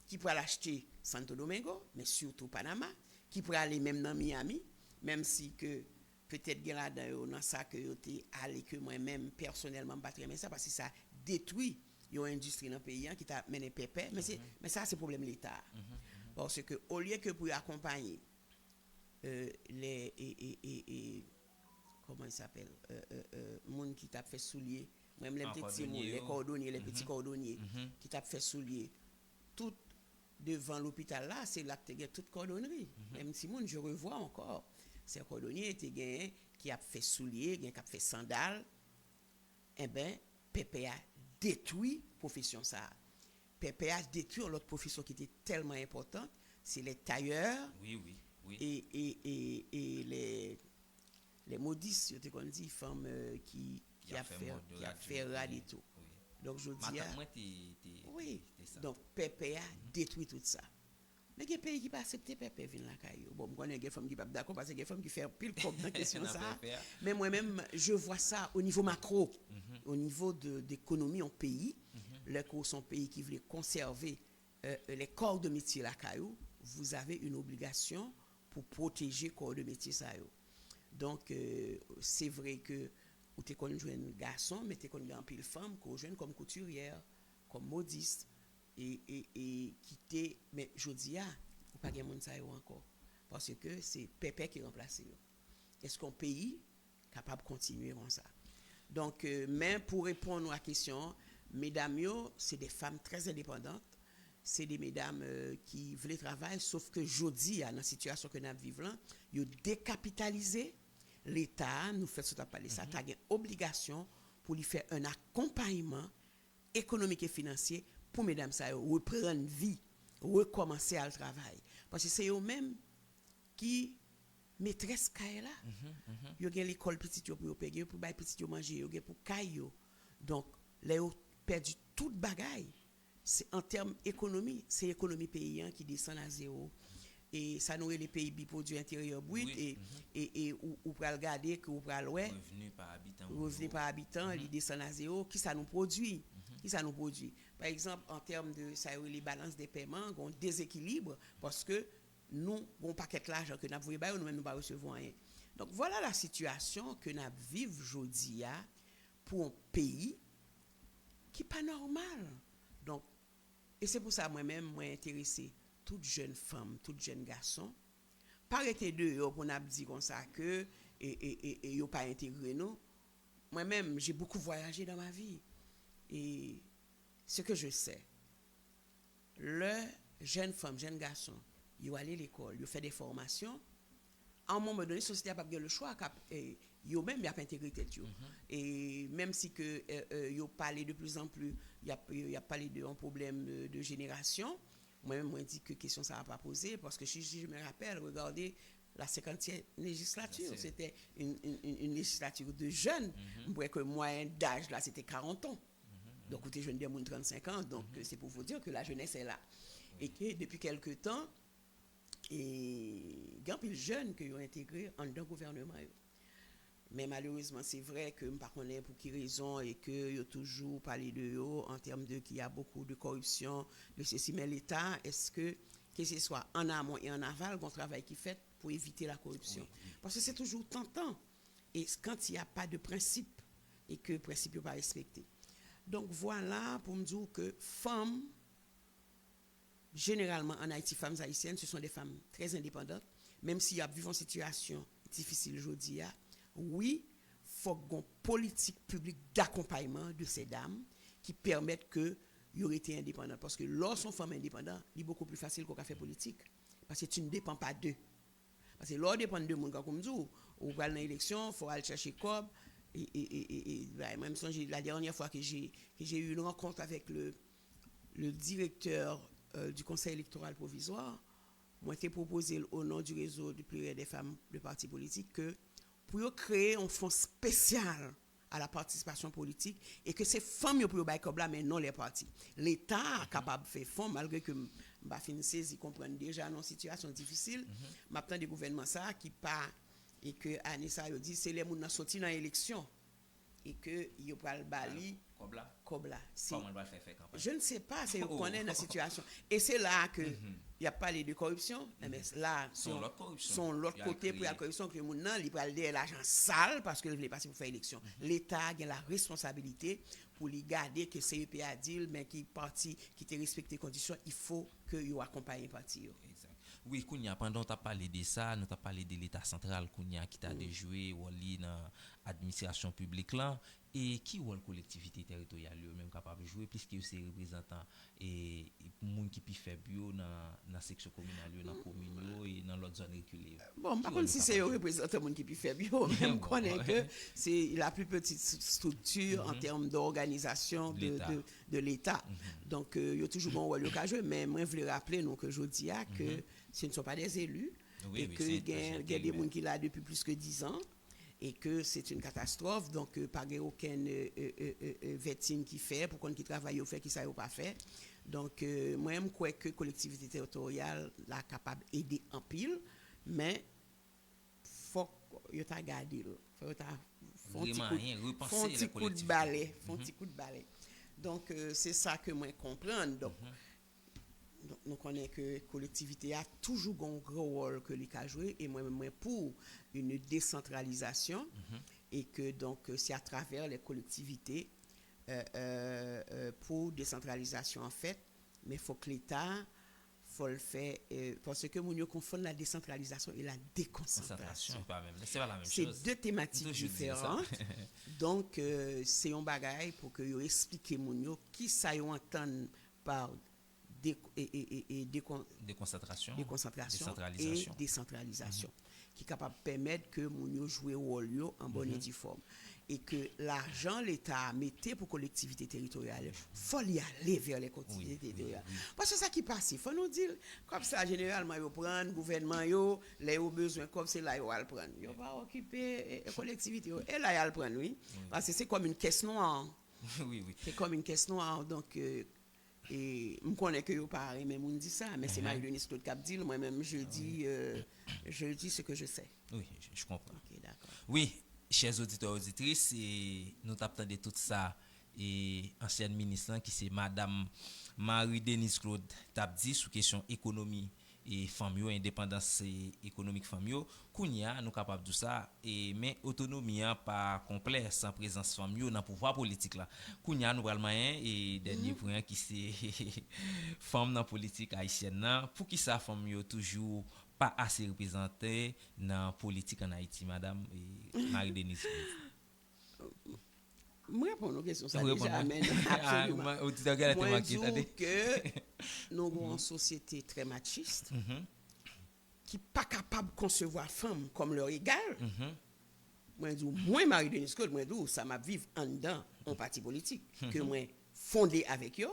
[SPEAKER 2] qui pourra l'acheter Santo Domingo, mais surtout Panama, qui pourrait aller même dans Miami, même si que peut-être qu'il y a dans ça que j'étais allé que moi-même personnellement pas très mais ça parce que ça détruit une industrie dans le pays qui t'a mené pépé mais ça c'est problème de l'État parce que au lieu que pour accompagner les comment il s'appelle monde qui t'a fait soulier même les petits les cordonniers les petits cordonniers qui t'a fait soulier tout devant l'hôpital là, c'est là que tu as toute cordonnerie. Même si je revois encore, ces cordonniers qui a fait souliers, qui a fait sandales. Eh bien, Pépé a détruit la profession ça. Pépé a détruit l'autre profession qui était tellement importante, c'est les tailleurs.
[SPEAKER 1] Oui.
[SPEAKER 2] Et les modistes, je te connais, femmes qui a fait rad et tout. Donc je dis oui. Donc Pépé a détruit tout ça. Mais il y a des pays qui pas accepter Pépé venir la caillou. Bon, moi connais des femmes qui pas d'accord parce que des femmes qui font pile comme dans question ça. Mais moi-même je vois ça au niveau macro, au niveau d'économie en pays, les sont pays qui veulent conserver les corps de métier la caillou, vous avez une obligation pour protéger corps de métier ça yo. Donc c'est vrai que ou t'es connu un garçon mais t'es connu un pile femme qu'on jeune comme couturière comme modiste et quitter mais jodi a ou pas gen moun sa yo encore parce que c'est pépé qui remplace yo. Est-ce qu'on pays capable de continuer comme ça? Donc mais pour répondre à la question, mesdames yo, c'est des femmes très indépendantes. C'est des mesdames qui veulent travailler, sauf que jodi dans la situation que nous vivons là, yo décapitalisé. L'État nous fait ce qu'on appelle ça, t'as une obligation pour lui faire un accompagnement économique et financier pour mesdames ça reprendre vie, recommencer à travail. Parce que c'est eux-mêmes qui maîtresse kay là. Yo gen l'école petite yo pour payer, pour bay petit yo manger, yo gen pour kay yo. Donc là yo perdu toute bagaille. C'est en termes économie, c'est l'économie paysan qui descend à zéro. Et ça nous les pays produit intérieur brut et ou pour regarder que ou pour ouais revenu par habitant il descend à zéro qui ça nous produit par exemple en termes de ça les balances des paiements on déséquilibre parce que nous bon paquet l'argent que n'a voulu nous même nous pas recevoir rien. Donc voilà la situation que n'a vivre aujourd'hui pour un pays qui pas normal. Donc et c'est pour ça moi-même moi intéressé toute jeune femme, toute jeune garçon, pas arrêter de pour n'a dit comme ça que et yo pas intégré nous. Moi-même, j'ai beaucoup voyagé dans ma vie et ce que je sais, le jeune femme, jeune garçon, yo aller à l'école, yo fait des formations, à un moment donné société a pas le choix yo même y a pas intégré tête yo. Et même si que yo parlé de plus en plus, y a parlé de un problème de génération. Moi-même, moi dis que question ça n'a pas posé parce que si je me rappelle, regardez la 50e législature, c'était une législature de jeunes. Moi, que moyen d'âge là, c'était 40 ans. Donc, vous êtes jeune de 35 ans, donc c'est pour vous dire que la jeunesse est là. Et que depuis quelque temps, il y a plus de jeunes qui ont intégré en dans le gouvernement. Mais malheureusement, c'est vrai que je ne sais pas pour quelle raison et que y a toujours parlé de eux en termes de qu'il y a beaucoup de corruption, de ceci. Mais l'État, est-ce que ce soit en amont et en aval, qu'on travaille qui fait pour éviter la corruption? Parce que c'est toujours tentant. Et quand il n'y a pas de principe et que le principe n'est pas respecté. Donc voilà pour me dire que femmes, généralement en Haïti, femmes haïtiennes, ce sont des femmes très indépendantes, même s'il y a vivent en situation difficile aujourd'hui. Oui, il faut qu'on politique publique d'accompagnement de ces dames qui permettent que y aurait été indépendant parce que lorsqu'on femme indépendante, il est beaucoup plus facile qu'on faire politique parce que tu ne dépends pas d'eux. Parce que lorsqu'on dépend de monde comme nous, on va dans l'élection, faut aller chercher cob et même la dernière fois que j'ai eu une rencontre avec le directeur du conseil électoral provisoire, moi j'ai proposé au nom du réseau du pluriel des femmes de partis politiques que pour créer un fonds spécial à la participation politique et que ces femmes pour bailler comme là mais non les partis. L'État est capable de faire fonds malgré que m'a fin saisi comprendre déjà dans situation difficile, m'attend des gouvernements ça qui pas et que Anissa yo dit c'est les moun sorti dans élection et que yo pral bali Kobla.
[SPEAKER 1] Comment on va faire campagne?
[SPEAKER 2] Je ne sais pas, c'est connaît la situation. Et c'est là que il y a parlé de corruption, mais là son l'autre côté pour la corruption que moun nan li pral de l'argent sale parce que il voulait passer pour faire élection. L'État a la responsabilité pour lui garder que CEP a dit mais qui parti qui te respecte les conditions, il faut que yo accompagne parti yo.
[SPEAKER 1] Oui, Kounia, pendant que tu as parlé de ça, nous avons parlé de l'État central Kounia qui t'a déjoué dans l'administration publique là et qui est la collectivité territoriale même capable de jouer puisque c'est représentant et monde qui plus faible dans la section communale dans la commune et dans l'autre zone reculée.
[SPEAKER 2] Bon, par contre si c'est représentant monde qui plus faible, même connaît que c'est la plus petite structure en termes d'organisation de l'État. Donc il y a toujours bon rôle à jouer mais moi je voulais rappeler nous que je dis que ce ne sont pas des élus et que il y a des gens qui là depuis plus que 10 ans et que c'est une catastrophe donc pas aucun vetting qui fait pour qu'on qui travaille au fait qui ça ou pas fait donc moi je crois que collectivité territoriale là capable aider en pile mais faut yo ta garder faut ta font petit coup de balai donc c'est ça que moi comprendre donc nous connaissons que la collectivité a toujours un gros rôle que les a joué et moi pour une décentralisation et que donc c'est à travers les collectivités pour décentralisation en fait Mais faut que l'État faut le faire parce que moun yo confond la décentralisation et la déconcentration.
[SPEAKER 1] C'est pas la même
[SPEAKER 2] C'est
[SPEAKER 1] chose.
[SPEAKER 2] deux thématiques différentes. Donc c'est un bagage pour que yo expliquer moun yo qui ça yo entend par
[SPEAKER 1] déconcentration,
[SPEAKER 2] et décentralisation qui est capable de permettre que moun yo jouer rôle yo en bonne et due forme et que l'argent l'État mettait pour collectivité territoriale faut y aller vers les collectivités territoriales parce que ça qui passe faut nous dire comme ça généralement yo prendre gouvernement yo les au besoin comme c'est là yo va le prendre yo pas occuper collectivité et là il le prendre oui parce que c'est comme une caisse noire c'est comme une caisse noire donc et me connais que yo pas même on dit ça mais c'est Marie-Denis Claude qui dit moi même je dis ce que je sais.
[SPEAKER 1] Oui, je comprends.
[SPEAKER 2] OK, d'accord.
[SPEAKER 1] Oui, chers auditeurs auditrices, nous t'attendons tout ça et ancienne ministre qui c'est madame Marie-Denis Claude t'a dit sur question économie et famille indépendance économique famille kounya nous capable de ça et mais autonomie pas complet sans présence famille dans pouvoir politique là kounya nous pral moyen et dernier point qui c'est femme dans politique haïtienne là pour qui ça famille toujours pas assez représentée dans politique en Haïti madame Marie-Denis.
[SPEAKER 2] Moi répondre aux questions ça déjà mais absolument moi dis que nous avons une société très machiste qui pas capable de concevoir femme comme leur égal. Moi dis moi Marie-Denis Claude moi dis ça m'a vivre en dedans un parti politique que moi fondé avec eux.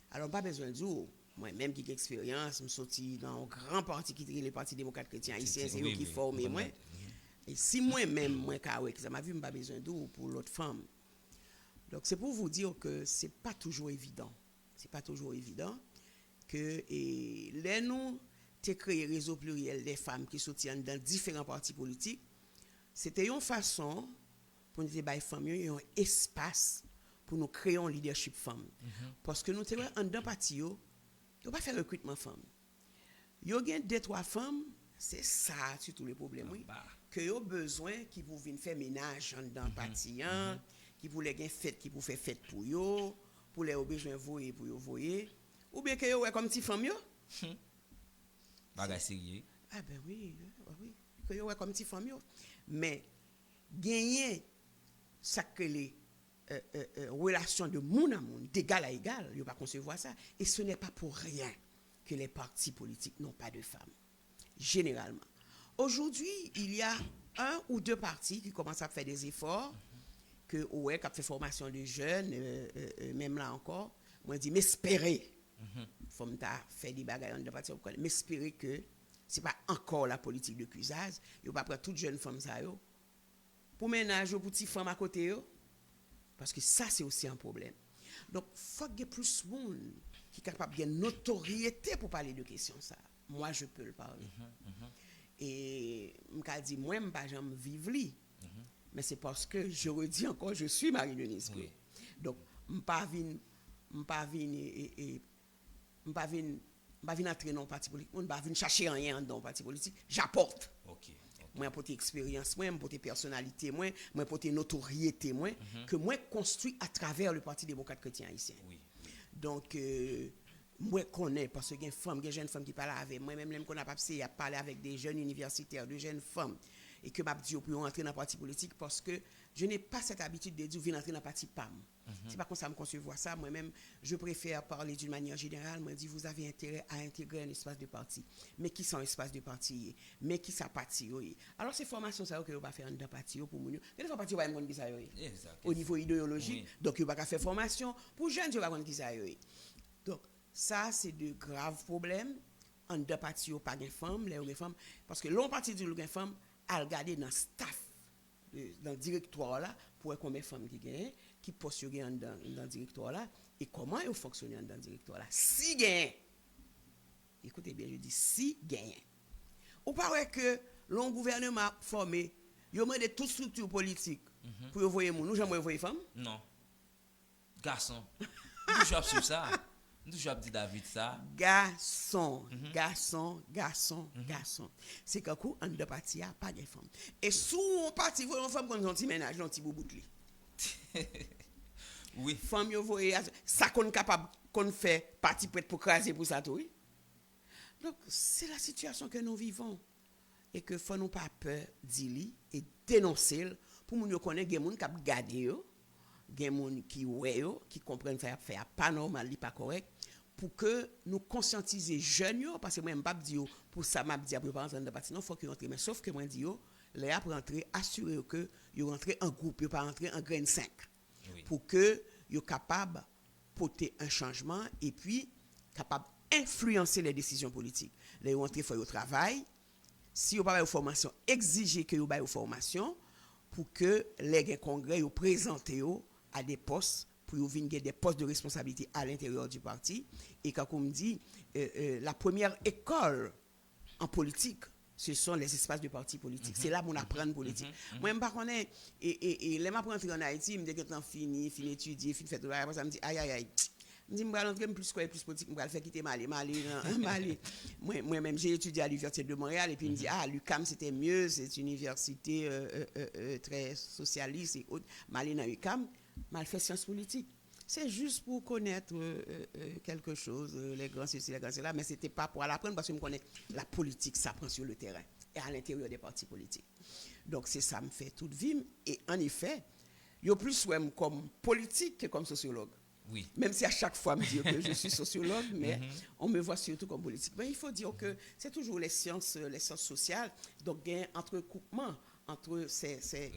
[SPEAKER 2] Alors pas besoin de dire moi même qui expérience me sorti dans un grand parti qui est le Parti démocrate chrétien haïtien c'est eux qui formé moi. Et si moi même moi ça m'a vu pas besoin de pour l'autre femme. Donc c'est pour vous dire que c'est pas toujours évident. C'est pas toujours évident que les nous t'ai créé réseau pluriel des femmes qui soutiennent dans différents partis politiques. C'était une façon pour nous débattre les femmes un espace pour nous créer un leadership femme. Parce que nous t'ai en dedans parti yo pas faire recrutement femme. Yo gagne 2-3 femmes, c'est ça surtout le problème oui. Que yo besoin qui pour venir faire ménage en dedans parti qui voulait gain fête qui pour faire fête pour yo pour les besoin voyer pour yo voyer ou bien que yo comme petit femme yo
[SPEAKER 1] bagay sérieux
[SPEAKER 2] ah ben oui que yo comme petit femme yo mais gagner ça que les relations de monde à monde d'égal à égal yo pas concevoir ça et ce n'est pas pour rien que les partis politiques n'ont pas de femmes généralement aujourd'hui il y a un ou deux partis qui commencent à faire des efforts que ouais qui a fait formation de jeunes même là encore moi dit m'espérer faut m'ta faire des bagages de parti m'espérer que c'est pas encore la politique de cuisage yo pas prendre toutes jeunes femmes ça yo pour ménage pour petites femmes à côté yo parce que ça c'est aussi un problème donc faut que plus monde qui capable de notoriété pour parler de questions ça moi je peux le parler et m'ka dit moi m'pas jamais vivre li mais c'est parce que je redis encore je suis Marie-Denis Claude. Donc m'pas vinn entrer dans parti politique, m'pas vinn chercher rien dans parti politique, j'apporte. Moi apporter expérience, moi apporter personnalité, moi apporter notoriété, moi que moi construit à travers le Parti démocrate chrétien haïtien. Donc moi connais parce que des jeunes femmes qui parlent avec moi même qu'on a pas à parler avec des jeunes universitaires, de jeunes femmes et que m'a dit pour entrer dans le parti politique parce que je n'ai pas cette habitude de dire venir entrer dans le parti PAM. C'est pas comme ça me concevoir ça moi-même je préfère parler d'une manière générale moi dit vous avez intérêt à intégrer un espace de parti mais qui sont espace de parti mais qui ça parti alors ces formations ça que on va faire dans parti pour nous des fois parti va me qui ça au niveau idéologique donc il va faire formation pour jeunes je va qui ça donc ça c'est de graves problèmes en deux parti pas de femmes les femmes parce que l'on parti du les femmes à regarder dans staff dans le directoire là pour combien de femmes qui gagnent qui postulent dans le directoire là et comment ils fonctionnent dans le directoire là si gagnent écoutez bien je dis si gagnent ou pas que l'on gouvernement formé yo demandé toute structure politique pour envoyer nous jamais envoyer femmes
[SPEAKER 1] non garçon nous jouons sur ça nous jouons dit David ça
[SPEAKER 2] garçon c'est que coup en deux parties a pas de femmes et sous on parti voyons femme qu'on un petit ménage un petit bouboutli
[SPEAKER 1] oui
[SPEAKER 2] femme yo voyer ça qu'on capable qu'on fait parti prête pour craser pour ça tout. Oui. Donc, c'est la situation que nous vivons. Et que faut nous pas peur d'y et dénoncer pour nous connaître des gens qui ont gardé, des gens qui ouais, qui comprennent faire pas normal, pas correct, pour que nous conscientiser jeunes, parce que moi, je ne pas dire pour ça, je dis pour pas rentrer dans le parti, non, il faut qu'ils rentrent. Mais sauf que moi, je dis, les pour rentrer, assurer que ils rentrent en groupe, ils pas rentrer en grain 5. Oui. Pour que ils soient capables de porter un changement et puis capables d'influencer les décisions politiques. Les rentrent, il faut au travail. Si vous n'avez pas de formation, exigez que vous ayez une formation pour que les congrès vous présentent à des postes, pour vous venir des postes de responsabilité à l'intérieur du parti. Et quand on me dit, la première école en politique, ce sont les espaces de partis politiques. C'est là qu'on apprend politique. Moi, je ne sais pas, et les m'apprendre en Haïti, je me dis que quand fini étudier, fini faire tout ça, je me dis, aïe. Je dis, je vais rentrer plus politique, je vais faire quitter Malé. Moi-même, j'ai étudié à l'Université de Montréal et puis il me dit, l'UQAM c'était mieux, c'est une université très socialiste et autres. Malé dans l'UQAM, mal fait sciences politiques. C'est juste pour connaître quelque chose, les grands ceci, les grands cela, mais ce n'était pas pour l'apprendre parce que je connais la politique, ça prend sur le terrain et à l'intérieur des partis politiques. Donc c'est ça me fait toute vie. Et en effet, il y a plus comme politique que comme sociologue.
[SPEAKER 1] Oui.
[SPEAKER 2] Même si à chaque fois, je dis que je suis sociologue, mais on me voit surtout comme politique. Mais il faut dire que c'est toujours les sciences sociales, donc il y a un entrecoupement entre ces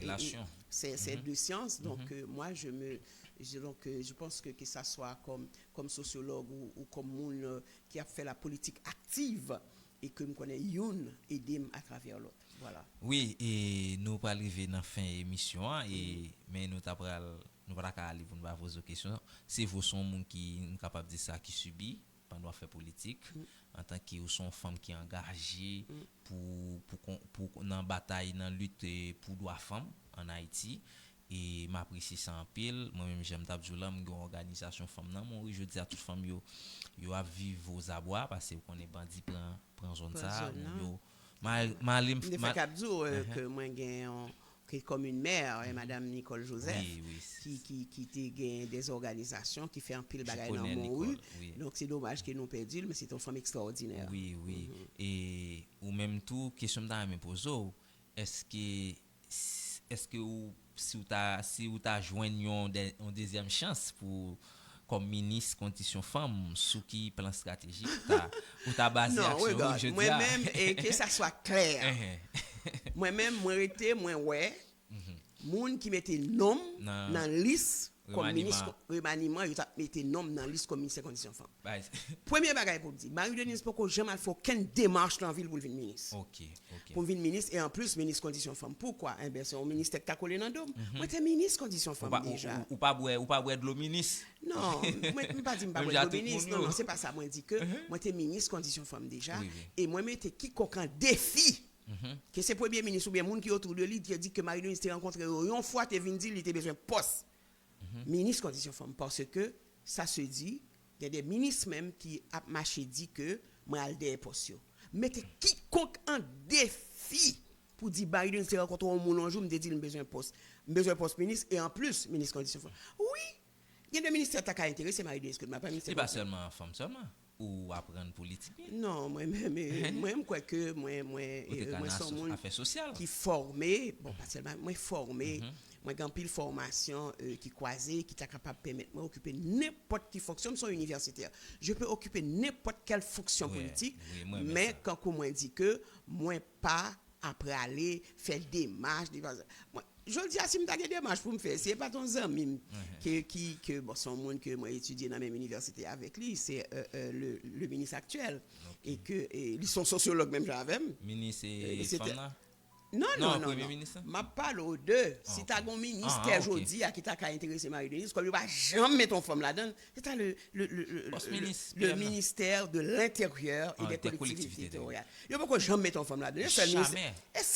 [SPEAKER 2] deux sciences. Donc moi, je pense que ça soit comme sociologue ou comme monde qui a fait la politique active et que me connaît une et d'aimer à travers l'autre. Voilà.
[SPEAKER 1] Oui, et nous pas arriver dans fin émission mais nous nous pas aller pour nous poser des questions. Si vous sont monde qui capable de dire ça qui subit pendant faire politique en tant que sont femmes qui engagées pour dans bataille dans lutte pour droits femmes en Haïti. Et m'apprécie ça en pile. Moi-même, j'aime d'abjouler une organisation femme. Non, je dis à toutes les femmes, yo à vivre aux abois parce que on est bandit prend zone ça.
[SPEAKER 2] Je fais capture que moi j'ai comme une mère, Madame Nicole Joseph, qui gagne des organisations, qui fait un pile bagaille dans mon rue. Donc c'est dommage que nous perdions, mais c'est une femme extraordinaire.
[SPEAKER 1] Oui. Et ou même tout question dans me pose, est-ce que si vous t'a joint une deuxième chance pour comme ministre condition femme sous qui plan stratégique ou ta basé action je dis
[SPEAKER 2] moi-même et que ça soit clair moi-même moi été moi moun qui mettait nom dans liste comme ministre remaniement il t'a metté nom dans liste comme ministre condition femme premier bagage pour dire Marie-Denise Poko jamais fait aucune démarche dans ville pour devenir ministre pour devenir ministre et en plus ministre condition femme pourquoi ben c'est un ministère qui a collé dans dôme moi t'es ministre condition femme déjà
[SPEAKER 1] ou pas boire de l'eau ministre
[SPEAKER 2] non moi pas dire pas boire de l'eau ministre non c'est pas ça moi dit que moi t'es ministre condition femme déjà et moi mettais quiconque en défi que c'est premier ministre ou bien monde qui autour de lui qui dit que Marie-Denise t'es rencontré une fois t'es venu dire il était besoin poste ministre condition femme parce que ça se dit il y a des ministres même qui a marché dit que moi al des postes mettez quiconque en défi pour dire Biden se rencontre un monde un jour me dit il besoin poste ministre et en plus ministre condition femme oui il y a des ministères qui a intéressé Marie-Denise que m'a pas ministre
[SPEAKER 1] c'est pas seulement femme seulement ou apprendre politique
[SPEAKER 2] non moi quoi que moi son monde
[SPEAKER 1] affaires sociales
[SPEAKER 2] qui formé bon pas seulement moi formé moi j'ai pile formation qui croisée qui t'a capable permettre moi occuper n'importe qui fonction son universitaire je peux occuper n'importe quelle fonction politique mais quand moi dit que moi pas après aller faire des marches moi je dis à Sim des démarches pour me faire c'est pas ton ami que bon son monde que moi étudié dans la même université avec lui c'est le ministre actuel et que ils sont sociologues même j'avais
[SPEAKER 1] ministre et
[SPEAKER 2] non m'a parle aux deux si tu as un ministère aujourd'hui qui t'a intéressé Marie-Denise comme il va jamais mettre ton femme là-dedans c'est le ministère de l'intérieur et des collectivités territoriales il va pas jamais mettre ton femme là-dedans c'est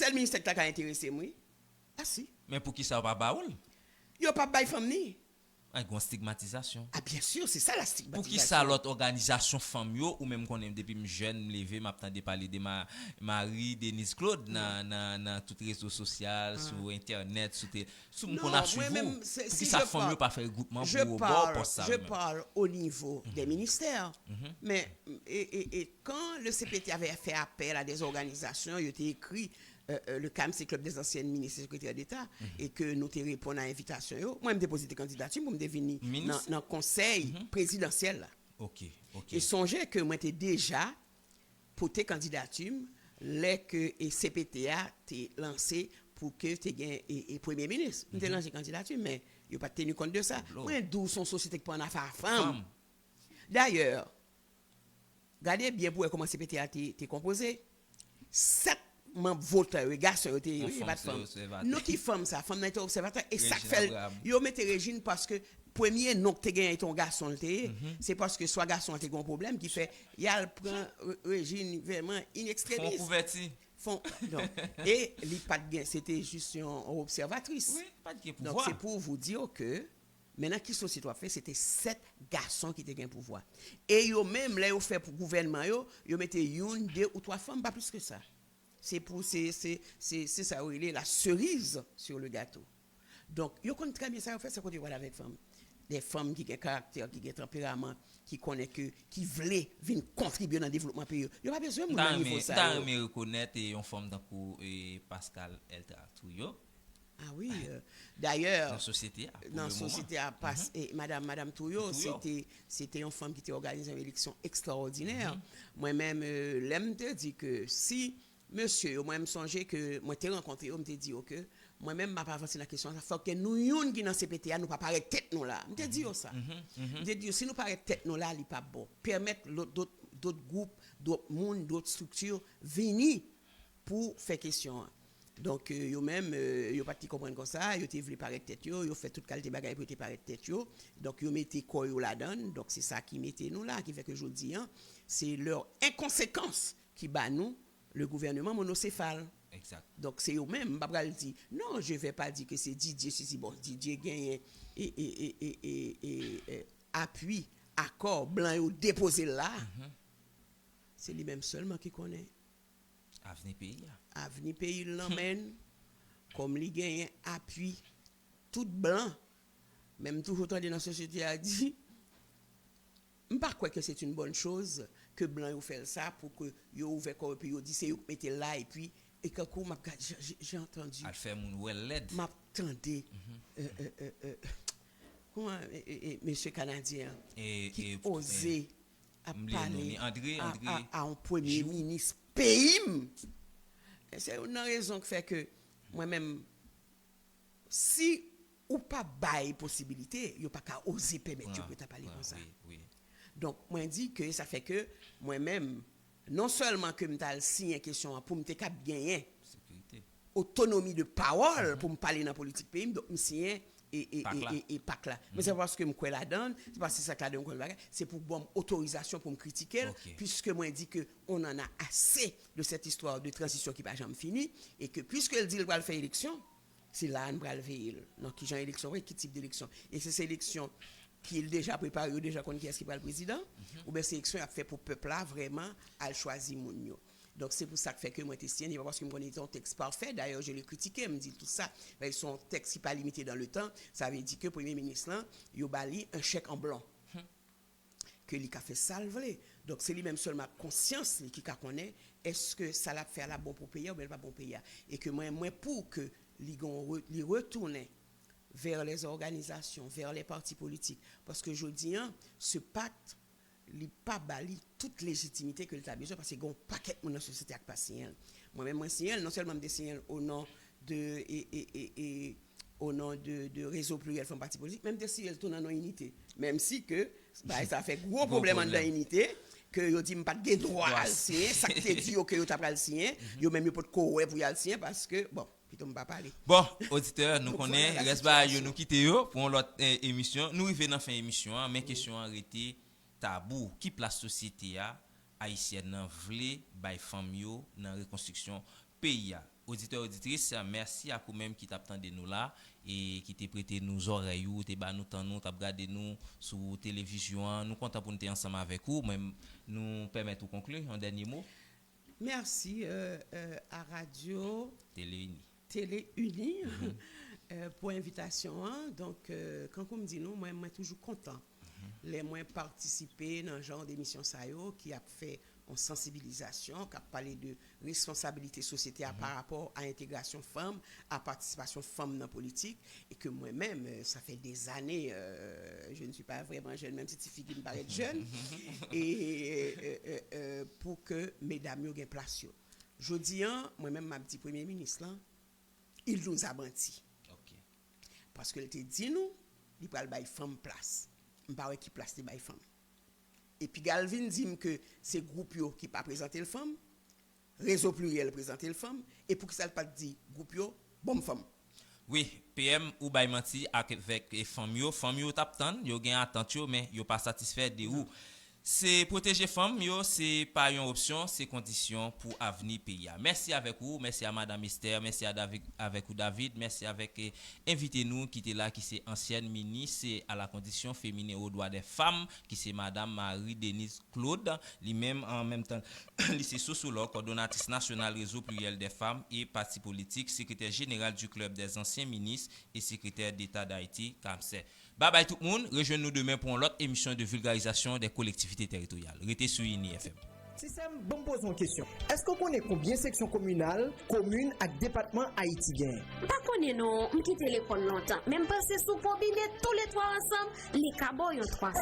[SPEAKER 2] le ministère qui t'a intéressé moi ah si
[SPEAKER 1] mais pour qui ça va baoul
[SPEAKER 2] yo pas bail femme ni
[SPEAKER 1] Ah, une stigmatisation.
[SPEAKER 2] Ah, bien sûr, c'est ça la
[SPEAKER 1] Pour
[SPEAKER 2] stigmatisation.
[SPEAKER 1] qui ça l'autre organisation femme yo ou même qu'on aime depuis me jeune me lever m'attendais parler de Marie Denise Claude dans tout réseau social sur internet sur
[SPEAKER 2] Non,
[SPEAKER 1] qu'on a suivi
[SPEAKER 2] moi-même,
[SPEAKER 1] pour
[SPEAKER 2] si
[SPEAKER 1] qui
[SPEAKER 2] je
[SPEAKER 1] ça femme
[SPEAKER 2] parle-
[SPEAKER 1] yo pas faire groupement
[SPEAKER 2] Je
[SPEAKER 1] pour
[SPEAKER 2] parle,
[SPEAKER 1] ça
[SPEAKER 2] je
[SPEAKER 1] même.
[SPEAKER 2] parle au niveau des ministères, mais et quand le CPT avait fait appel à des organisations, il était écrit le CAM, c'est Club des anciennes ministres et secrétaires d'État, et que nous te répondons à l'invitation. Moi, je déposé des candidatures pour me devenir
[SPEAKER 1] Ministre?
[SPEAKER 2] dans le conseil présidentiel. Là.
[SPEAKER 1] OK.
[SPEAKER 2] Et songez que moi, j'étais déjà pour tes candidatures, les que et CPTA t'es lancé pour que tu gagnes et premier ministre. Nous t'ai lancé candidature, mais il n'a pas tenu compte de ça. Moi, d'où son société qui prend affaire femme. D'ailleurs, regardez bien pour comment CPTA t'es composé. 7 membres voteurs, garçons, pas de femmes. Nous qui femmes ça, femmes n'étaient observateurs. Et ça fait, yo mettez Régine parce que premier nom que tu gagné ton garçon, c'est parce que soit garçon a un problème qui fait, il y a le prend Régine vraiment in extremis. Donc, et li pas de gain, c'était juste une observatrice.
[SPEAKER 1] Oui, pas de
[SPEAKER 2] pouvoir. Donc c'est pour vous dire que maintenant qui société a fait, c'était 7 garçons qui étaient gain pouvoir. Et yo même là yo fait pour gouvernement yo mettez une, 2 ou 3 femmes pas plus que ça. C'est pour c'est ça où il est la cerise sur le gâteau. Donc yo connaît très bien ça fait c'est côté voilà avec femmes. Des femmes qui ont caractère, qui ont tempérament, qui connaissent que qui veulent venir contribuer dans le développement pays. Il n'y a pas besoin de niveau ça.
[SPEAKER 1] Dans me reconnaître et une forme et Pascal Eltra Touyo.
[SPEAKER 2] Ah oui, d'ailleurs
[SPEAKER 1] dans la société
[SPEAKER 2] et madame Touyo, c'était une femme qui était organisée une élection extraordinaire. Moi-même l'aime te dit que si monsieur, moi me songer que moi t'ai rencontré, on me dit que moi-même m'a pas avancé la question, ça faut que nous yon qui dans CPTA nous pas paraître tête nous là. Me dit ça. Me dit si nous paraître tête nous là, il pas bon. Permettre d'autres groupes, d'autres monde, d'autres structures venir pour faire question. Donc yo même yo pas comprendre comme ça, yo te voulu paraître tête yo fait toute qualité bagaille pour te paraître tête yo. Donc yo mettez quoi yo la donne. Donc c'est ça qui mettait nous là qui fait que je dis c'est leur inconséquence qui bat nous le gouvernement monocéphale.
[SPEAKER 1] Exact.
[SPEAKER 2] Donc c'est eux-mêmes pas dire non, je vais pas dire que c'est Didier ceci bon Didier gagne et appui accord blanc yo déposé là. C'est lui-même seulement qui connaît avenir pays l'emmène comme li gagne appui tout blanc même tout autant dans la société a dit pas quoi que c'est une bonne chose que blanc yo fait ça pour que yo ouvert corps puis yo dit c'est yo mettez là et puis et quand j'ai entendu
[SPEAKER 1] al fait moun well led
[SPEAKER 2] m'attendais comment monsieur canadien qui osait à parler
[SPEAKER 1] André
[SPEAKER 2] à un premier ministre pays. C'est une raison qui fait que moi-même si ou pas bail possibilité yo pas qu'à oser permettre que tu parler comme ça. Donc moi dit que ça fait que moi-même non seulement que m'ta signé question pour me cap gagner autonomie de parole pour me parler dans politique pays donc me signé et pas là. Mais c'est parce que me quoi la donne, c'est parce que ça là donne c'est pour bonne autorisation pour me critiquer puisque moi dit que on en a assez de cette histoire de transition qui pas jamais fini et que puisque elle dit elle va faire élection, c'est là on va le veiller. Donc qui genre élection, quel type d'élection et c'est cette élection qui est déjà préparé, déjà connaît qui est-ce qui va le président ou bien c'est élection a fait pour peuple là vraiment à choisir mon yo. Donc c'est pour ça que fait que moi Testien, pas parce que me connais ton texte parfait, d'ailleurs je l'ai critiqué, me dit tout ça, mais son texte qui pas limité dans le temps, ça veut dire que premier ministre là, yo bali un chèque en blanc. Que lui a fait salver. Donc c'est lui-même seulement conscience qui connaît est-ce que ça l'a fait à la bon pour payer ou bien pas bon payer et que moi pour que lui retourne vers les organisations, vers les partis politiques parce que je dis ce pacte li pas bali toute légitimité que l'État a besoin parce que gon paquet mon dans société ak pas signer. Moi-même moi signer non seulement me signer au nom de au nom de réseau pluriel femme parti politique même si elle tourne en unité même si que ça fait gros problème dans unité que yo dit pas de droit à signer ça que dit que yo t'a pas le signer yo même yo pas de quoi pour y aller signer parce que bon plutôt me pas parler.
[SPEAKER 1] Bon auditeur nous connaît reste pas yo nous quitter yo pour l'autre émission nous arriver dans fin émission mais question arrêté tabou qui place société haïtienne nan vle bay femme yo dans reconstruction pays auditeurs auditrices, merci à vous-même qui t'attendez nous là et qui t'ai prêté nous oreilles ou t'es ba nous temps nous t'as regardé nous sur télévision, nous content pour nous être ensemble avec vous, même nous permettre de conclure un dernier mot.
[SPEAKER 2] Merci à Radio Télé Unie pour l'invitation. Donc, quand vous me dites nous, moi, je suis toujours content. Les moins participer dans ce genre d'émission qui a fait en sensibilisation, qui a parlé de responsabilité sociétale par rapport à l'intégration femme, à participation femme dans la politique, et que moi-même, ça fait des années, je ne suis pas vraiment jeune, même si c'est fille qui me paraît jeune, et pour que mesdames aient place. Je dis, moi-même, ma petite premier ministre, là, il nous a menti.
[SPEAKER 1] Okay.
[SPEAKER 2] Parce que il te dit, nous, il va le femme place. Je ne sais pas qui place les femmes. Et puis Galvin dit que c'est groupe qui pas présenter le femme, réseau pluriel présenter le femme, et pour que ça ne pas dit groupe bonne femme.
[SPEAKER 1] Oui, PM ou bay menti avec les femmes yo t'attend, yo gen attente mais yo pas satisfait de ou. C'est protéger femmes yo, c'est pas une option, c'est condition pour avenir pays. Merci avec vous, merci à madame Esther, merci à David avec vous David, merci avec invité nous qui était là qui c'est ancienne ministre à la condition féminine aux droits des femmes qui c'est madame Marie-Denise Claude, lui-même en même temps lycée sociologue, coordonnatrice nationale réseau pluriel des femmes et parti politique, secrétaire général du club des anciens ministres et secrétaire d'État d'Haïti, CAMSE. Bye bye tout le monde, rejoignez-nous demain pour une autre émission de vulgarisation des collectivités territoriales. Restez sur INI FM.
[SPEAKER 3] Système, bon pose une question. Est-ce qu'on connaît combien de sections communales, communes et départements haïtiens?
[SPEAKER 4] Pas connaît non, me quitter l'école longtemps. Même passer sous combiner tous les trois ensemble, les cabots ont 300.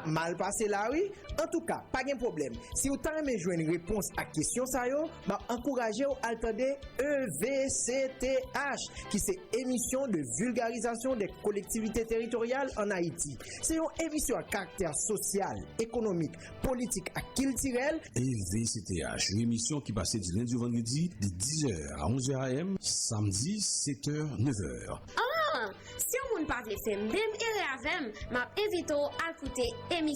[SPEAKER 3] Mal passé là oui. En tout cas, pas de problème. Si vous avez joué une réponse à la question ça yo, m'a encouragé à attendre EVCTH qui c'est émission de vulgarisation des collectivités territoriales en Haïti. C'est une émission à caractère social, économique, politique à culturel.
[SPEAKER 5] EVCTH, une émission qui passe du lundi au vendredi de 10h à 11h AM, samedi 7h 9h.
[SPEAKER 4] Ah, si on ne parle pas de FM, m'a invité à écouter émission